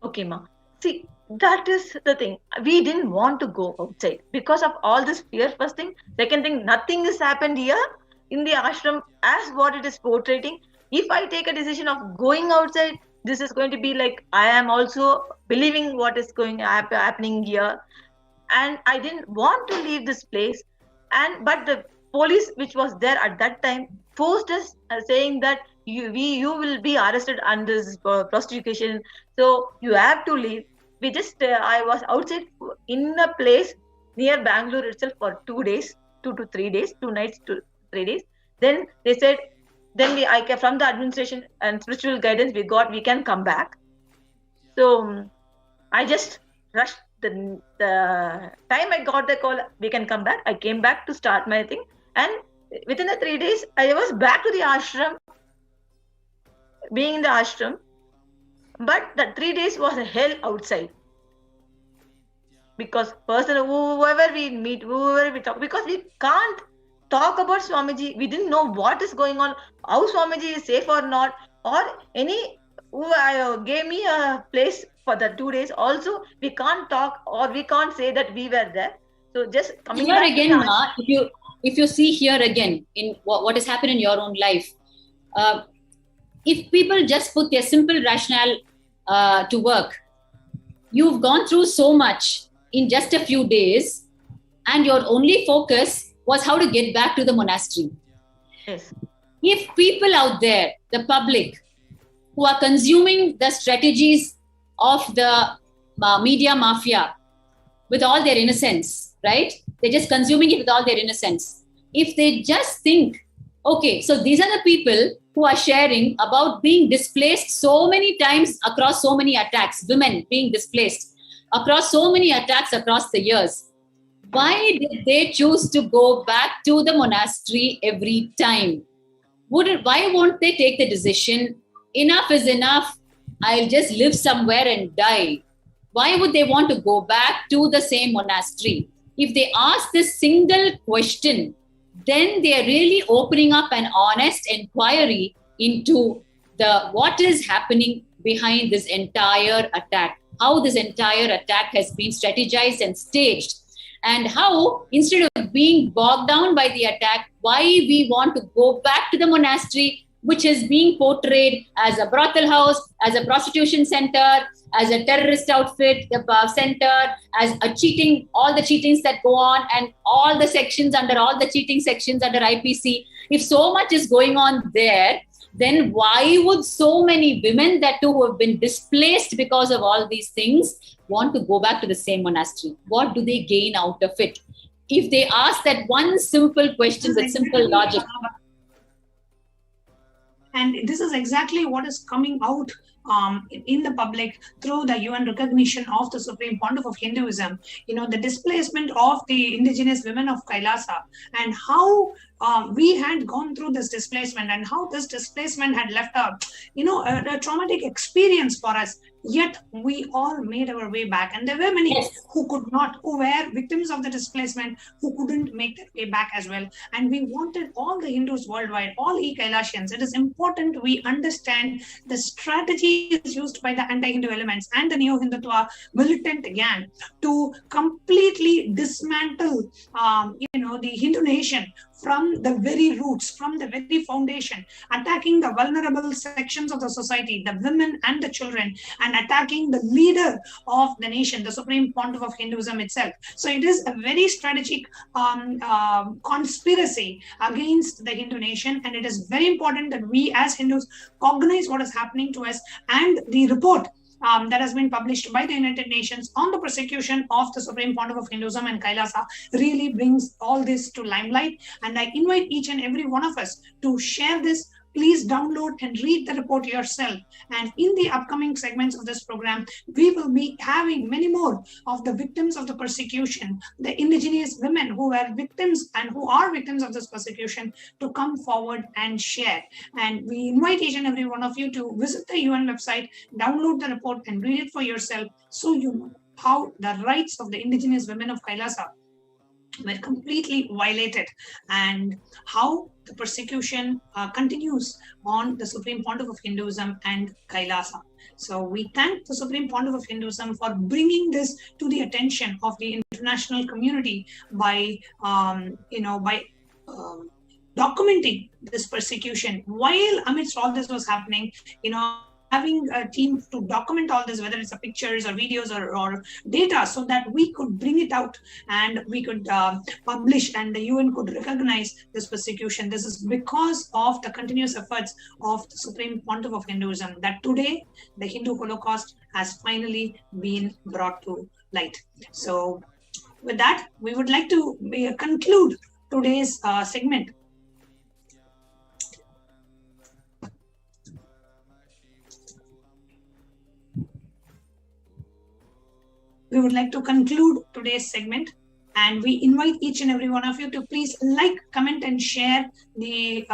Okay, ma. See, that is the thing. We didn't want to go outside because of all this fear, first thing. Second thing, nothing has happened here in the ashram as what it is portraying. If I take a decision of going outside, this is going to be like I am also believing what is happening here. And I didn't want to leave this place. But the police which was there at that time forced us, saying that you will be arrested under this prostitution, so you have to leave. We just I was outside in a place near Bangalore itself for 2 days, 2 to 3 days, 2 nights to 3 days. Then they said, from the administration and spiritual guidance we can come back. So I just rushed. The time I got the call, we can come back. I came back to start my thing, and within the 3 days, I was back to the ashram, being in the ashram. But the 3 days was a hell outside, because whoever we meet, whoever we talk, because we can't talk about Swamiji. We didn't know what is going on, how Swamiji is safe or not, or any who gave me a place for the 2 days. Also, we can't talk or we can't say that we were there. So just coming here back again, Ma, if you see here again in what has happened in your own life, if people just put their simple rationale to work, you've gone through so much in just a few days, and your only focus was how to get back to the monastery. Yes. If people out there, the public, who are consuming the strategies of the media mafia with all their innocence, right? They're just consuming it with all their innocence. If they just think, okay, so these are the people who are sharing about being displaced so many times across so many attacks, women being displaced across so many attacks across the years. Why did they choose to go back to the monastery every time? Why won't they take the decision, enough is enough, I'll just live somewhere and die? Why would they want to go back to the same monastery? If they ask this single question, then they are really opening up an honest inquiry into what is happening behind this entire attack, how this entire attack has been strategized and staged, and how instead of being bogged down by the attack, why we want to go back to the monastery, which is being portrayed as a brothel house, as a prostitution center, as a terrorist outfit center, as a cheating, all the cheatings that go on, and all the cheating sections under IPC. If so much is going on there, then why would so many women that too who have been displaced because of all these things want to go back to the same monastery? What do they gain out of it? If they ask that one simple question with simple logic. And this is exactly what is coming out in the public through the UN recognition of the Supreme Pontiff of Hinduism. The displacement of the indigenous women of Kailasa, and how we had gone through this displacement, and how this displacement had left a traumatic experience for us. Yet we all made our way back, and there were many who were victims of the displacement, who couldn't make their way back as well. And we wanted all the Hindus worldwide, all e-Kailasians. It is important we understand the strategies used by the anti-Hindu elements and the neo-Hindutva militant gang to completely dismantle, the Hindu nation from the very roots, from the very foundation, attacking the vulnerable sections of the society, the women and the children, and attacking the leader of the nation, the Supreme Pontiff of Hinduism itself. So it is a very strategic conspiracy against the Hindu nation, and it is very important that we as Hindus cognize what is happening to us, and the report that has been published by the United Nations on the persecution of the Supreme Pontiff of Hinduism and Kailasa really brings all this to limelight. And I invite each and every one of us to share this. Please download and read the report yourself. And in the upcoming segments of this program, we will be having many more of the victims of the persecution, the indigenous women who were victims and who are victims of this persecution, to come forward and share. And we invite each and every one of you to visit the UN website, download the report and read it for yourself, so you know how the rights of the indigenous women of Kailasa were completely violated, and how the persecution continues on the Supreme Pontiff of Hinduism and Kailasa. So we thank the Supreme Pontiff of Hinduism for bringing this to the attention of the international community by, documenting this persecution while amidst all this was happening. Having a team to document all this, whether it's pictures or videos or data, so that we could bring it out and we could publish, and the UN could recognize this persecution. This is because of the continuous efforts of the Supreme Pontiff of Hinduism that today the Hindu Holocaust has finally been brought to light. So with that, we would like to conclude today's segment. We would like to conclude today's segment, and we invite each and every one of you to please like, comment, and share the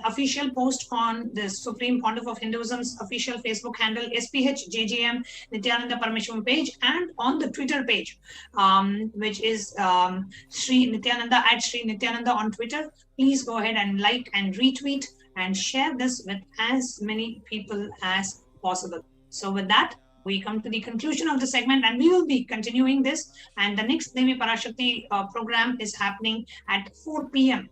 official post on the Supreme Pontiff of Hinduism's official Facebook handle, SPHJJM Nityananda Parameshivam page, and on the Twitter page, which is Sri Nityananda, at Sri Nityananda on Twitter. Please go ahead and like and retweet and share this with as many people as possible. So with that, we come to the conclusion of the segment, and we will be continuing this. And the next Devi Parashakti program is happening at 4 p.m.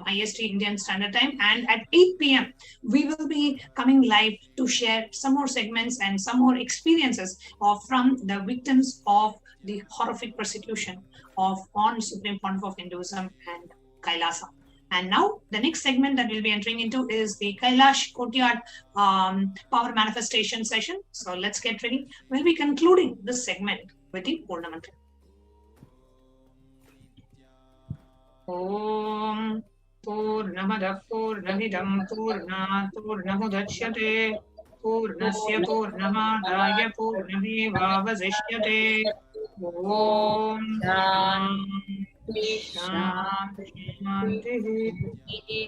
IST Indian Standard Time, and at 8 p.m. we will be coming live to share some more segments and some more experiences from the victims of the horrific persecution on Supreme Pontiff of Hinduism and Kailasa. And now the next segment that we'll be entering into is the Kailash Courtyard Power Manifestation session. So let's get ready. We'll be concluding this segment with the Purna Mantra. Om Purnamada Purnamidam Purnat Purnamudachyate Purnasya Purnamadaya Purnamevavasishyate. Om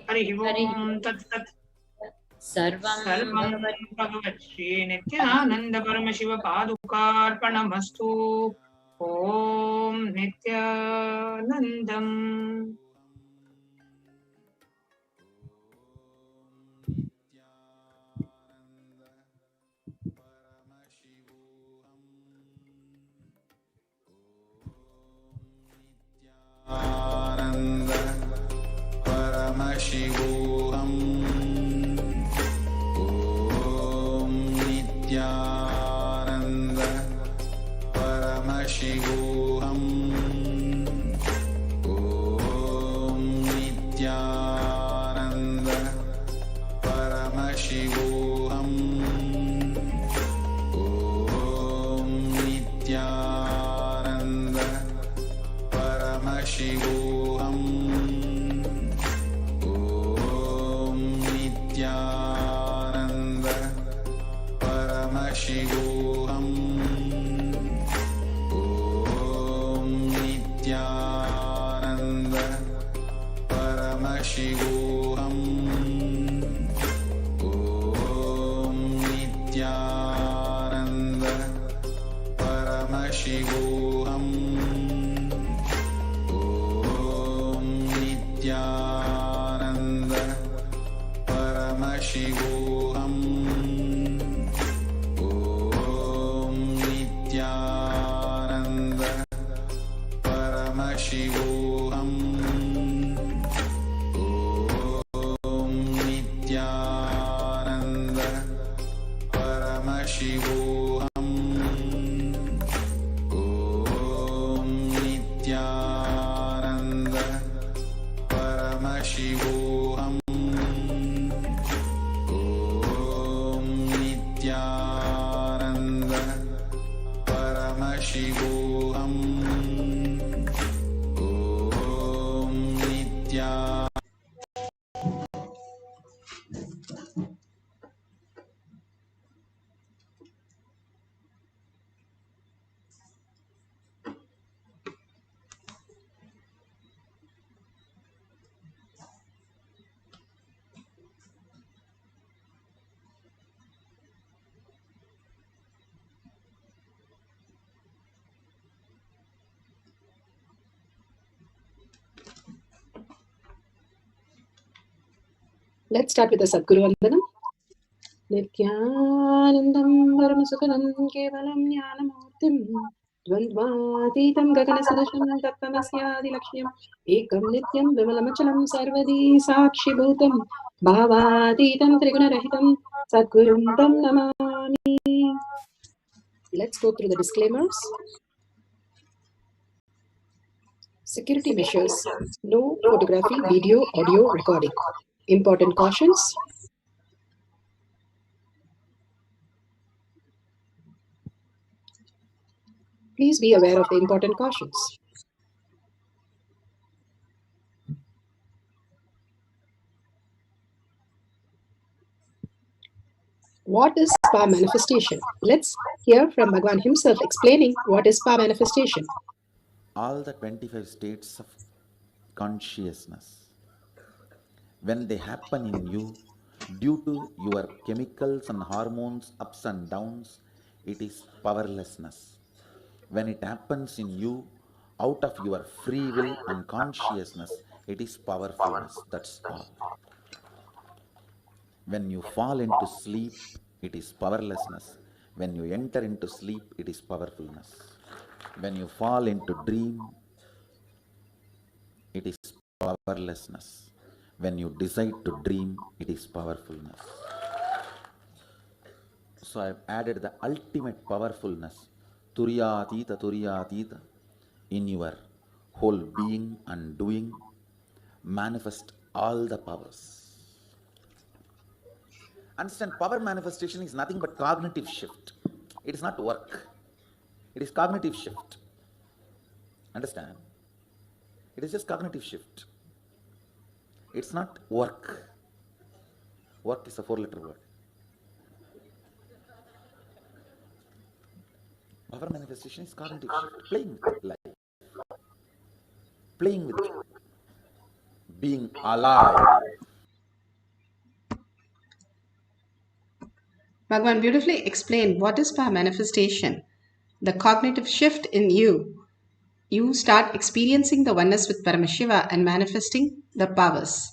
Hari Om Tat Sat. Sarvam Bhagavat Shri Nityananda Paramashiva Padukarpanamastu. Om Nityanandam. Ananda Paramashivoham. Om Nityananda Paramashivoham. Om Nityananda Paramashivoham. Om Nityananda Paramashivoham. Om Nityananda Paramashivoham. Om Nityananda Paramashivoham. Om Nityananda Paramashivoham. Nityananda Paramashivoham. Om Nityananda Paramashivoham. Let's start with the Sadguru Vandanam. Nityanandam Paramasukhanam Kevalam Jnanamurtim Dvandvatītam Gaganasadasham Tattamasyadi Lakshmyam Ekam Nityam Vimalamachalam Sarvadi Sakshibhutam Bhavatītam Triguna-rahitam Sadgurum Tam Namami. Let's go through the disclaimers. Security measures. No photography, video, audio recording. Important cautions. Please be aware of the important cautions. What is power manifestation? Let's hear from Bhagwan himself explaining what is power manifestation. All the 25 states of consciousness, when they happen in you, due to your chemicals and hormones ups and downs, it is powerlessness. When it happens in you, out of your free will and consciousness, it is powerfulness. That's all. When you fall into sleep, it is powerlessness. When you enter into sleep, it is powerfulness. When you fall into dream, it is powerlessness. When you decide to dream, it is powerfulness. So I've added the ultimate powerfulness, Turyatita, in your whole being and doing. Manifest all the powers. Understand, power manifestation is nothing but cognitive shift. It is not work. It is cognitive shift. Understand? It is just cognitive shift. It's not work. Work is a 4-letter word. Power manifestation is cognitive shift. Playing with life. Playing with being alive. Bhagwan beautifully explained what is power manifestation. The cognitive shift in you. You start experiencing the oneness with Paramashiva and manifesting the powers.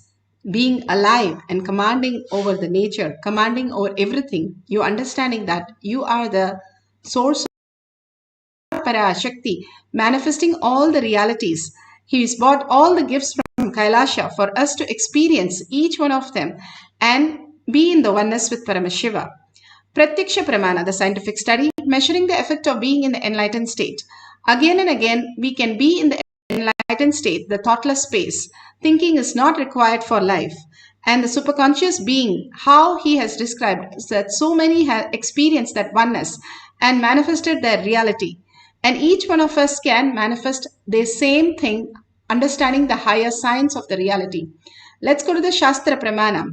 Being alive and commanding over the nature, commanding over everything, you understanding that you are the source of Parashakti, manifesting all the realities. He has brought all the gifts from Kailasha for us to experience each one of them and be in the oneness with Paramashiva. Pratyaksha Pramana, the scientific study, measuring the effect of being in the enlightened state. Again and again, we can be in the enlightened state, the thoughtless space. Thinking is not required for life. And the superconscious being, how he has described that so many have experienced that oneness and manifested their reality. And each one of us can manifest the same thing, understanding the higher science of the reality. Let's go to the Shastra Pramana.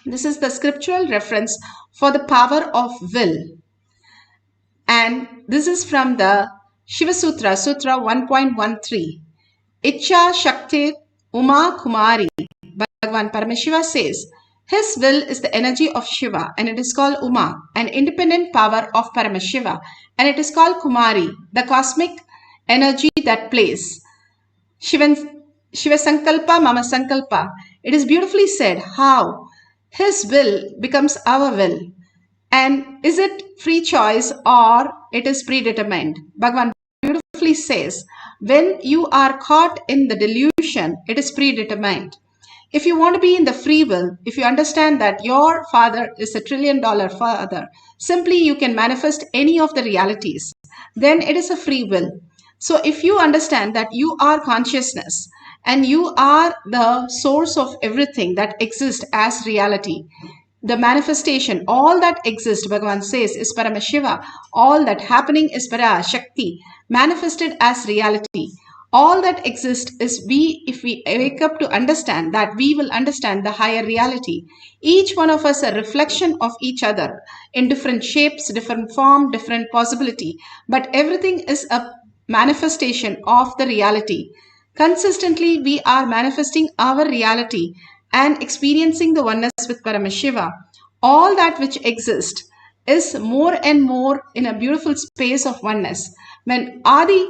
This is the scriptural reference for the power of will. And this is from the Shiva Sutra, Sutra 1.13. Icha Shakti Uma Kumari. Bhagavan Paramashiva says, his will is the energy of Shiva and it is called Uma, an independent power of Paramashiva, and it is called Kumari, the cosmic energy that plays. Shiva Sankalpa Mama Sankalpa. It is beautifully said how his will becomes our will. And is it free choice or it is predetermined? Bhagavan beautifully says, when you are caught in the delusion, it is predetermined. If you want to be in the free will, if you understand that your father is $1 trillion father, simply you can manifest any of the realities. Then it is a free will. So if you understand that you are consciousness and you are the source of everything that exists as reality, the manifestation, all that exists, Bhagavan says, is Paramashiva. All that happening is Parashakti, manifested as reality. All that exists is we, if we wake up to understand that, we will understand the higher reality. Each one of us a reflection of each other in different shapes, different form, different possibility. But everything is a manifestation of the reality. Consistently, we are manifesting our reality and experiencing the oneness with Paramashiva. All that which exists is more and more in a beautiful space of oneness. When Adi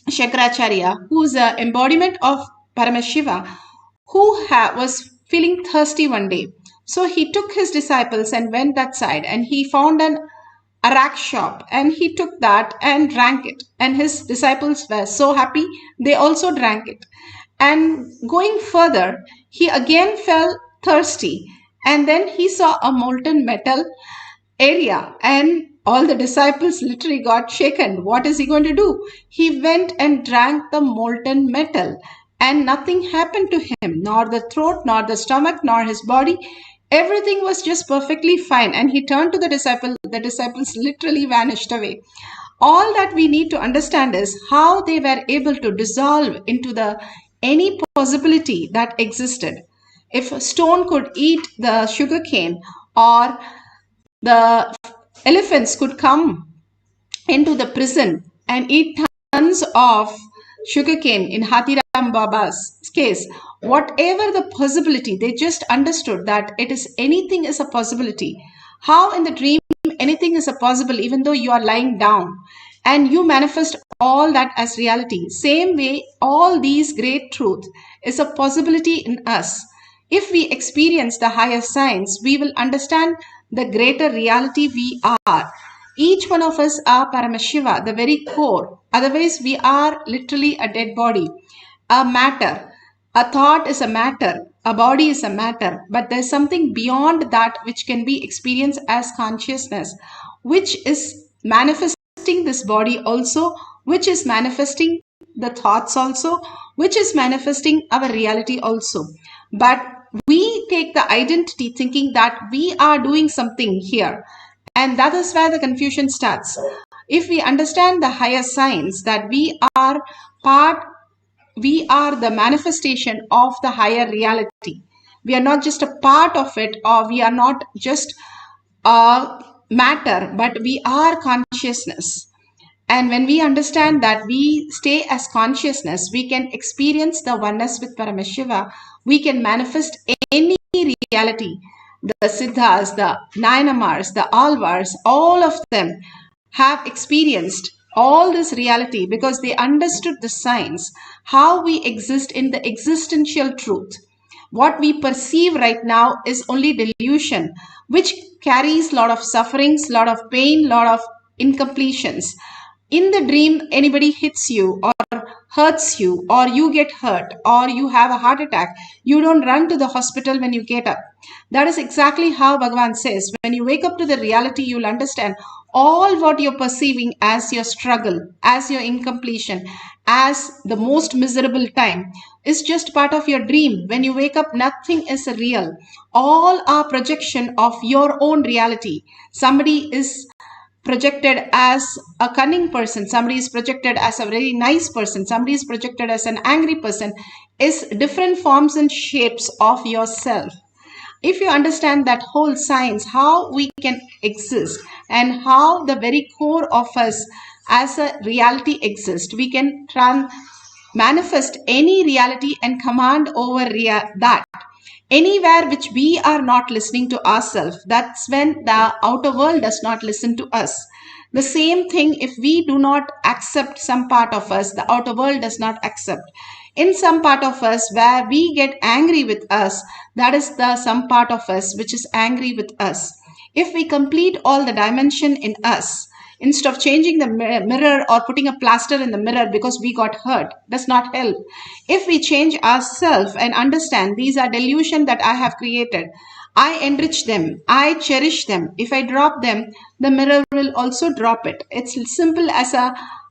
Shankaracharya, who is an embodiment of Paramashiva, who was feeling thirsty one day. So he took his disciples and went that side, and he found an arak shop, and he took that and drank it. And his disciples were so happy, they also drank it. And going further, he again felt thirsty, and then he saw a molten metal area, and all the disciples literally got shaken. What is he going to do? He went and drank the molten metal, and nothing happened to him, nor the throat, nor the stomach, nor his body. Everything was just perfectly fine. And he turned to the disciples literally vanished away. All that we need to understand is how they were able to dissolve into the any possibility that existed. If a stone could eat the sugar cane, or the elephants could come into the prison and eat tons of sugarcane in Hathiram Baba's case, whatever the possibility, they just understood that it is anything is a possibility. How in the dream anything is a possible, even though you are lying down, and you manifest all that as reality. Same way, all these great truth is a possibility in us. If we experience the higher science, we will understand the greater reality we are. Each one of us are Paramashiva, the very core. Otherwise, we are literally a dead body, a matter. A thought is a matter, a body is a matter, but there's something beyond that which can be experienced as consciousness, which is manifesting this body also, which is manifesting the thoughts also, which is manifesting our reality also. But we take the identity thinking that we are doing something here. And that is where the confusion starts. If we understand the higher science, that we are the manifestation of the higher reality. We are not just a part of it, or we are not just a matter, but we are consciousness. And when we understand that we stay as consciousness, we can experience the oneness with Paramashiva. We can manifest any reality. The Siddhas, the Nayanamars, the Alvars, all of them have experienced all this reality because they understood the science, how we exist in the existential truth. What we perceive right now is only delusion, which carries a lot of sufferings, lot of pain, lot of incompletions. In the dream, anybody hits you or hurts you, or you get hurt, or you have a heart attack, you don't run to the hospital when you get up. That is exactly how Bhagavan says, when you wake up to the reality, you'll understand all what you're perceiving as your struggle, as your incompletion, as the most miserable time is just part of your dream. When you wake up, nothing is real. All are projection of your own reality. Somebody is projected as a cunning person, somebody is projected as a very nice person, somebody is projected as an angry person, is different forms and shapes of yourself. If you understand that whole science, how we can exist and how the very core of us as a reality exists, we can manifest any reality and command over that. Anywhere which we are not listening to ourselves, that's when the outer world does not listen to us. The same thing, if we do not accept some part of us, the outer world does not accept. In some part of us where we get angry with us, that is the some part of us which is angry with us. If we complete all the dimension in us, instead of changing the mirror or putting a plaster in the mirror because we got hurt, does not help. If we change ourselves and understand these are delusion that I have created, I enrich them, I cherish them. If I drop them, the mirror will also drop it. It's simple as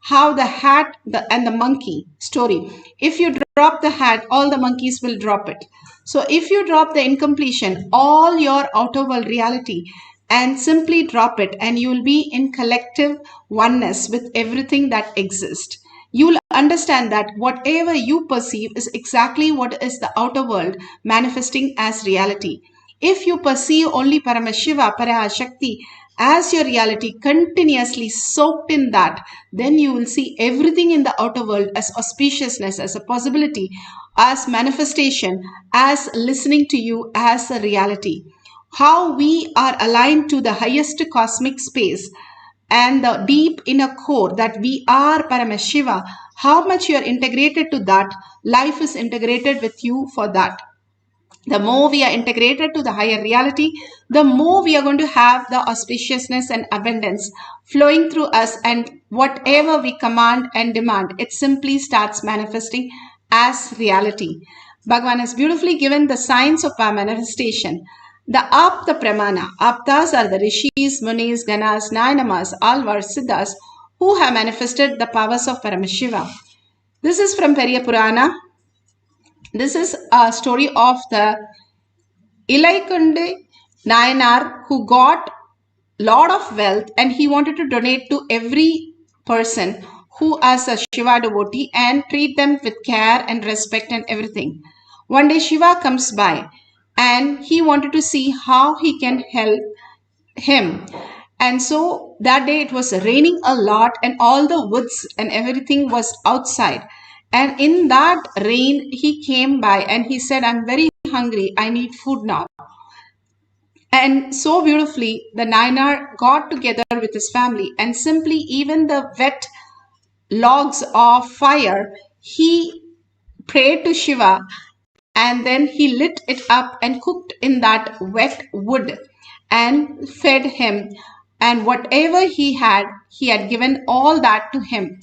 how the hat and the monkey story. If you drop the hat, all the monkeys will drop it. So if you drop the incompletion, all your outer world reality, and simply drop it, and you will be in collective oneness with everything that exists. You will understand that whatever you perceive is exactly what is the outer world manifesting as reality. If you perceive only Paramashiva, Parashakti as your reality, continuously soaked in that, then you will see everything in the outer world as auspiciousness, as a possibility, as manifestation, as listening to you as a reality. How we are aligned to the highest cosmic space and the deep inner core that we are Paramashiva, how much you are integrated to that, life is integrated with you for that. The more we are integrated to the higher reality, the more we are going to have the auspiciousness and abundance flowing through us, and whatever we command and demand, it simply starts manifesting as reality. Bhagavan has beautifully given the science of our manifestation. The Apta Pramana. Aptas are the Rishis, Munis, Ganas, Nayanamas, Alvars, Siddhas who have manifested the powers of Paramashiva. This is from Periya Purana. This is a story of the Ilaikunde Nayanar who got lot of wealth and he wanted to donate to every person who is a Shiva devotee and treat them with care and respect and everything. One day Shiva comes by and he wanted to see how he can help him. And so that day it was raining a lot and all the woods and everything was outside. And in that rain, he came by and he said, I'm very hungry. I need food now. And so beautifully, the Nayanar got together with his family and simply even the wet logs of fire, he prayed to Shiva and then he lit it up and cooked in that wet wood and fed him. And whatever he had given all that to him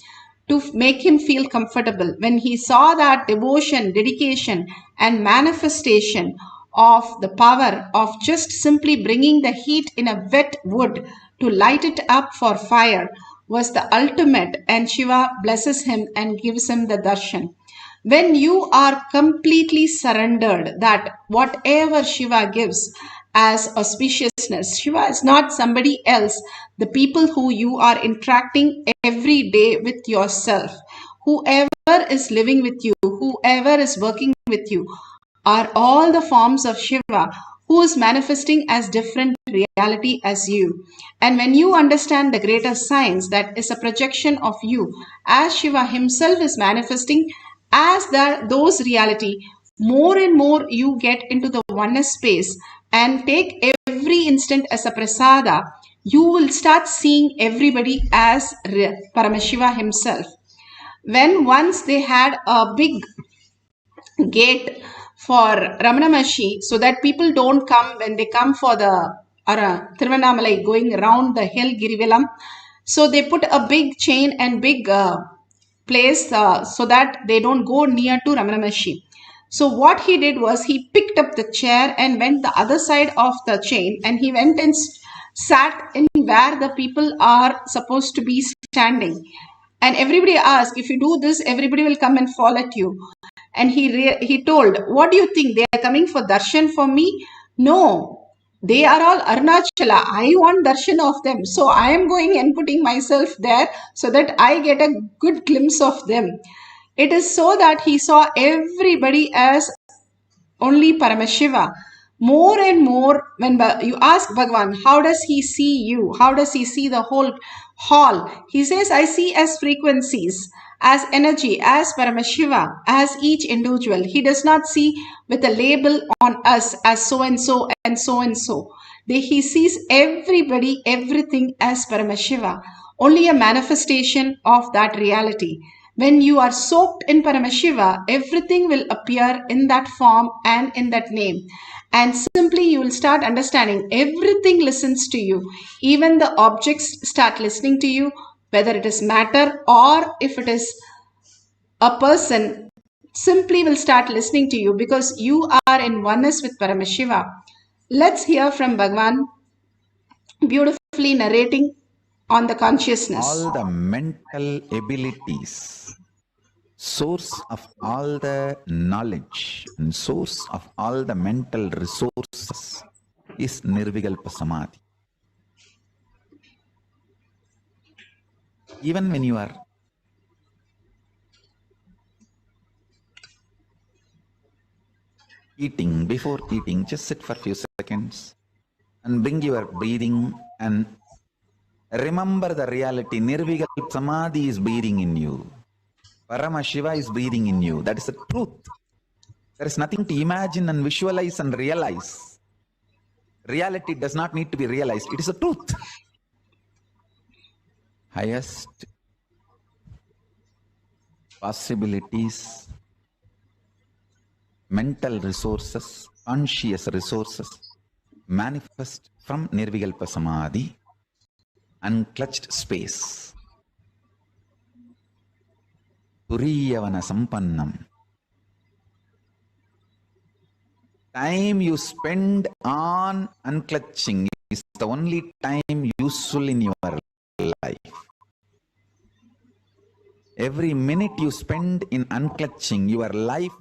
to make him feel comfortable. When he saw that devotion, dedication, and manifestation of the power of just simply bringing the heat in a wet wood to light it up for fire was the ultimate, and Shiva blesses him and gives him the darshan. When you are completely surrendered, that whatever Shiva gives as auspiciousness, Shiva is not somebody else. The people who you are interacting every day with yourself, whoever is living with you, whoever is working with you, are all the forms of Shiva who is manifesting as different reality as you. And when you understand the greater science that is a projection of you as Shiva himself is manifesting as those reality, more and more you get into the oneness space and take every instant as a prasada, you will start seeing everybody as Paramashiva himself. When once they had a big gate for Ramana Maharshi so that people don't come when they come for the Tiruvannamalai going around the hill Girivalam. So they put a big chain and big place so that they don't go near to Ramana Maharshi. So what he did was he picked up the chair and went the other side of the chain and he went and sat in where the people are supposed to be standing. And everybody asked, if you do this, everybody will come and fall at you. And he told, what do you think? They are coming for darshan for me? No, they are all Arunachala. I want darshan of them. So I am going and putting myself there so that I get a good glimpse of them. It is so that he saw everybody as only Paramashiva. More and more, when you ask Bhagavan, how does he see you? How does he see the whole hall? He says, I see as frequencies, as energy, as Paramashiva, as each individual. He does not see with a label on us as so and so and so and so. He sees everybody, everything as Paramashiva, only a manifestation of that reality. When you are soaked in Paramashiva, everything will appear in that form and in that name. And simply you will start understanding everything listens to you. Even the objects start listening to you, whether it is matter or if it is a person, simply will start listening to you because you are in oneness with Paramashiva. Let's hear from Bhagavan beautifully narrating on the consciousness. All the mental abilities, source of all the knowledge and source of all the mental resources is Nirvikalpa Samadhi. Even when you are eating, before eating, just sit for a few seconds and bring your breathing and remember the reality. Nirvikalpa Samadhi is breathing in you. Paramashiva is breathing in you. That is the truth. There is nothing to imagine and visualize and realize. Reality does not need to be realized. It is the truth. Highest possibilities mental resources, conscious resources manifest from Nirvikalpa Samadhi, unclutched space. Turiyavana Sampannam. Time you spend on unclutching is the only time useful in your life. Every minute you spend in unclutching, your life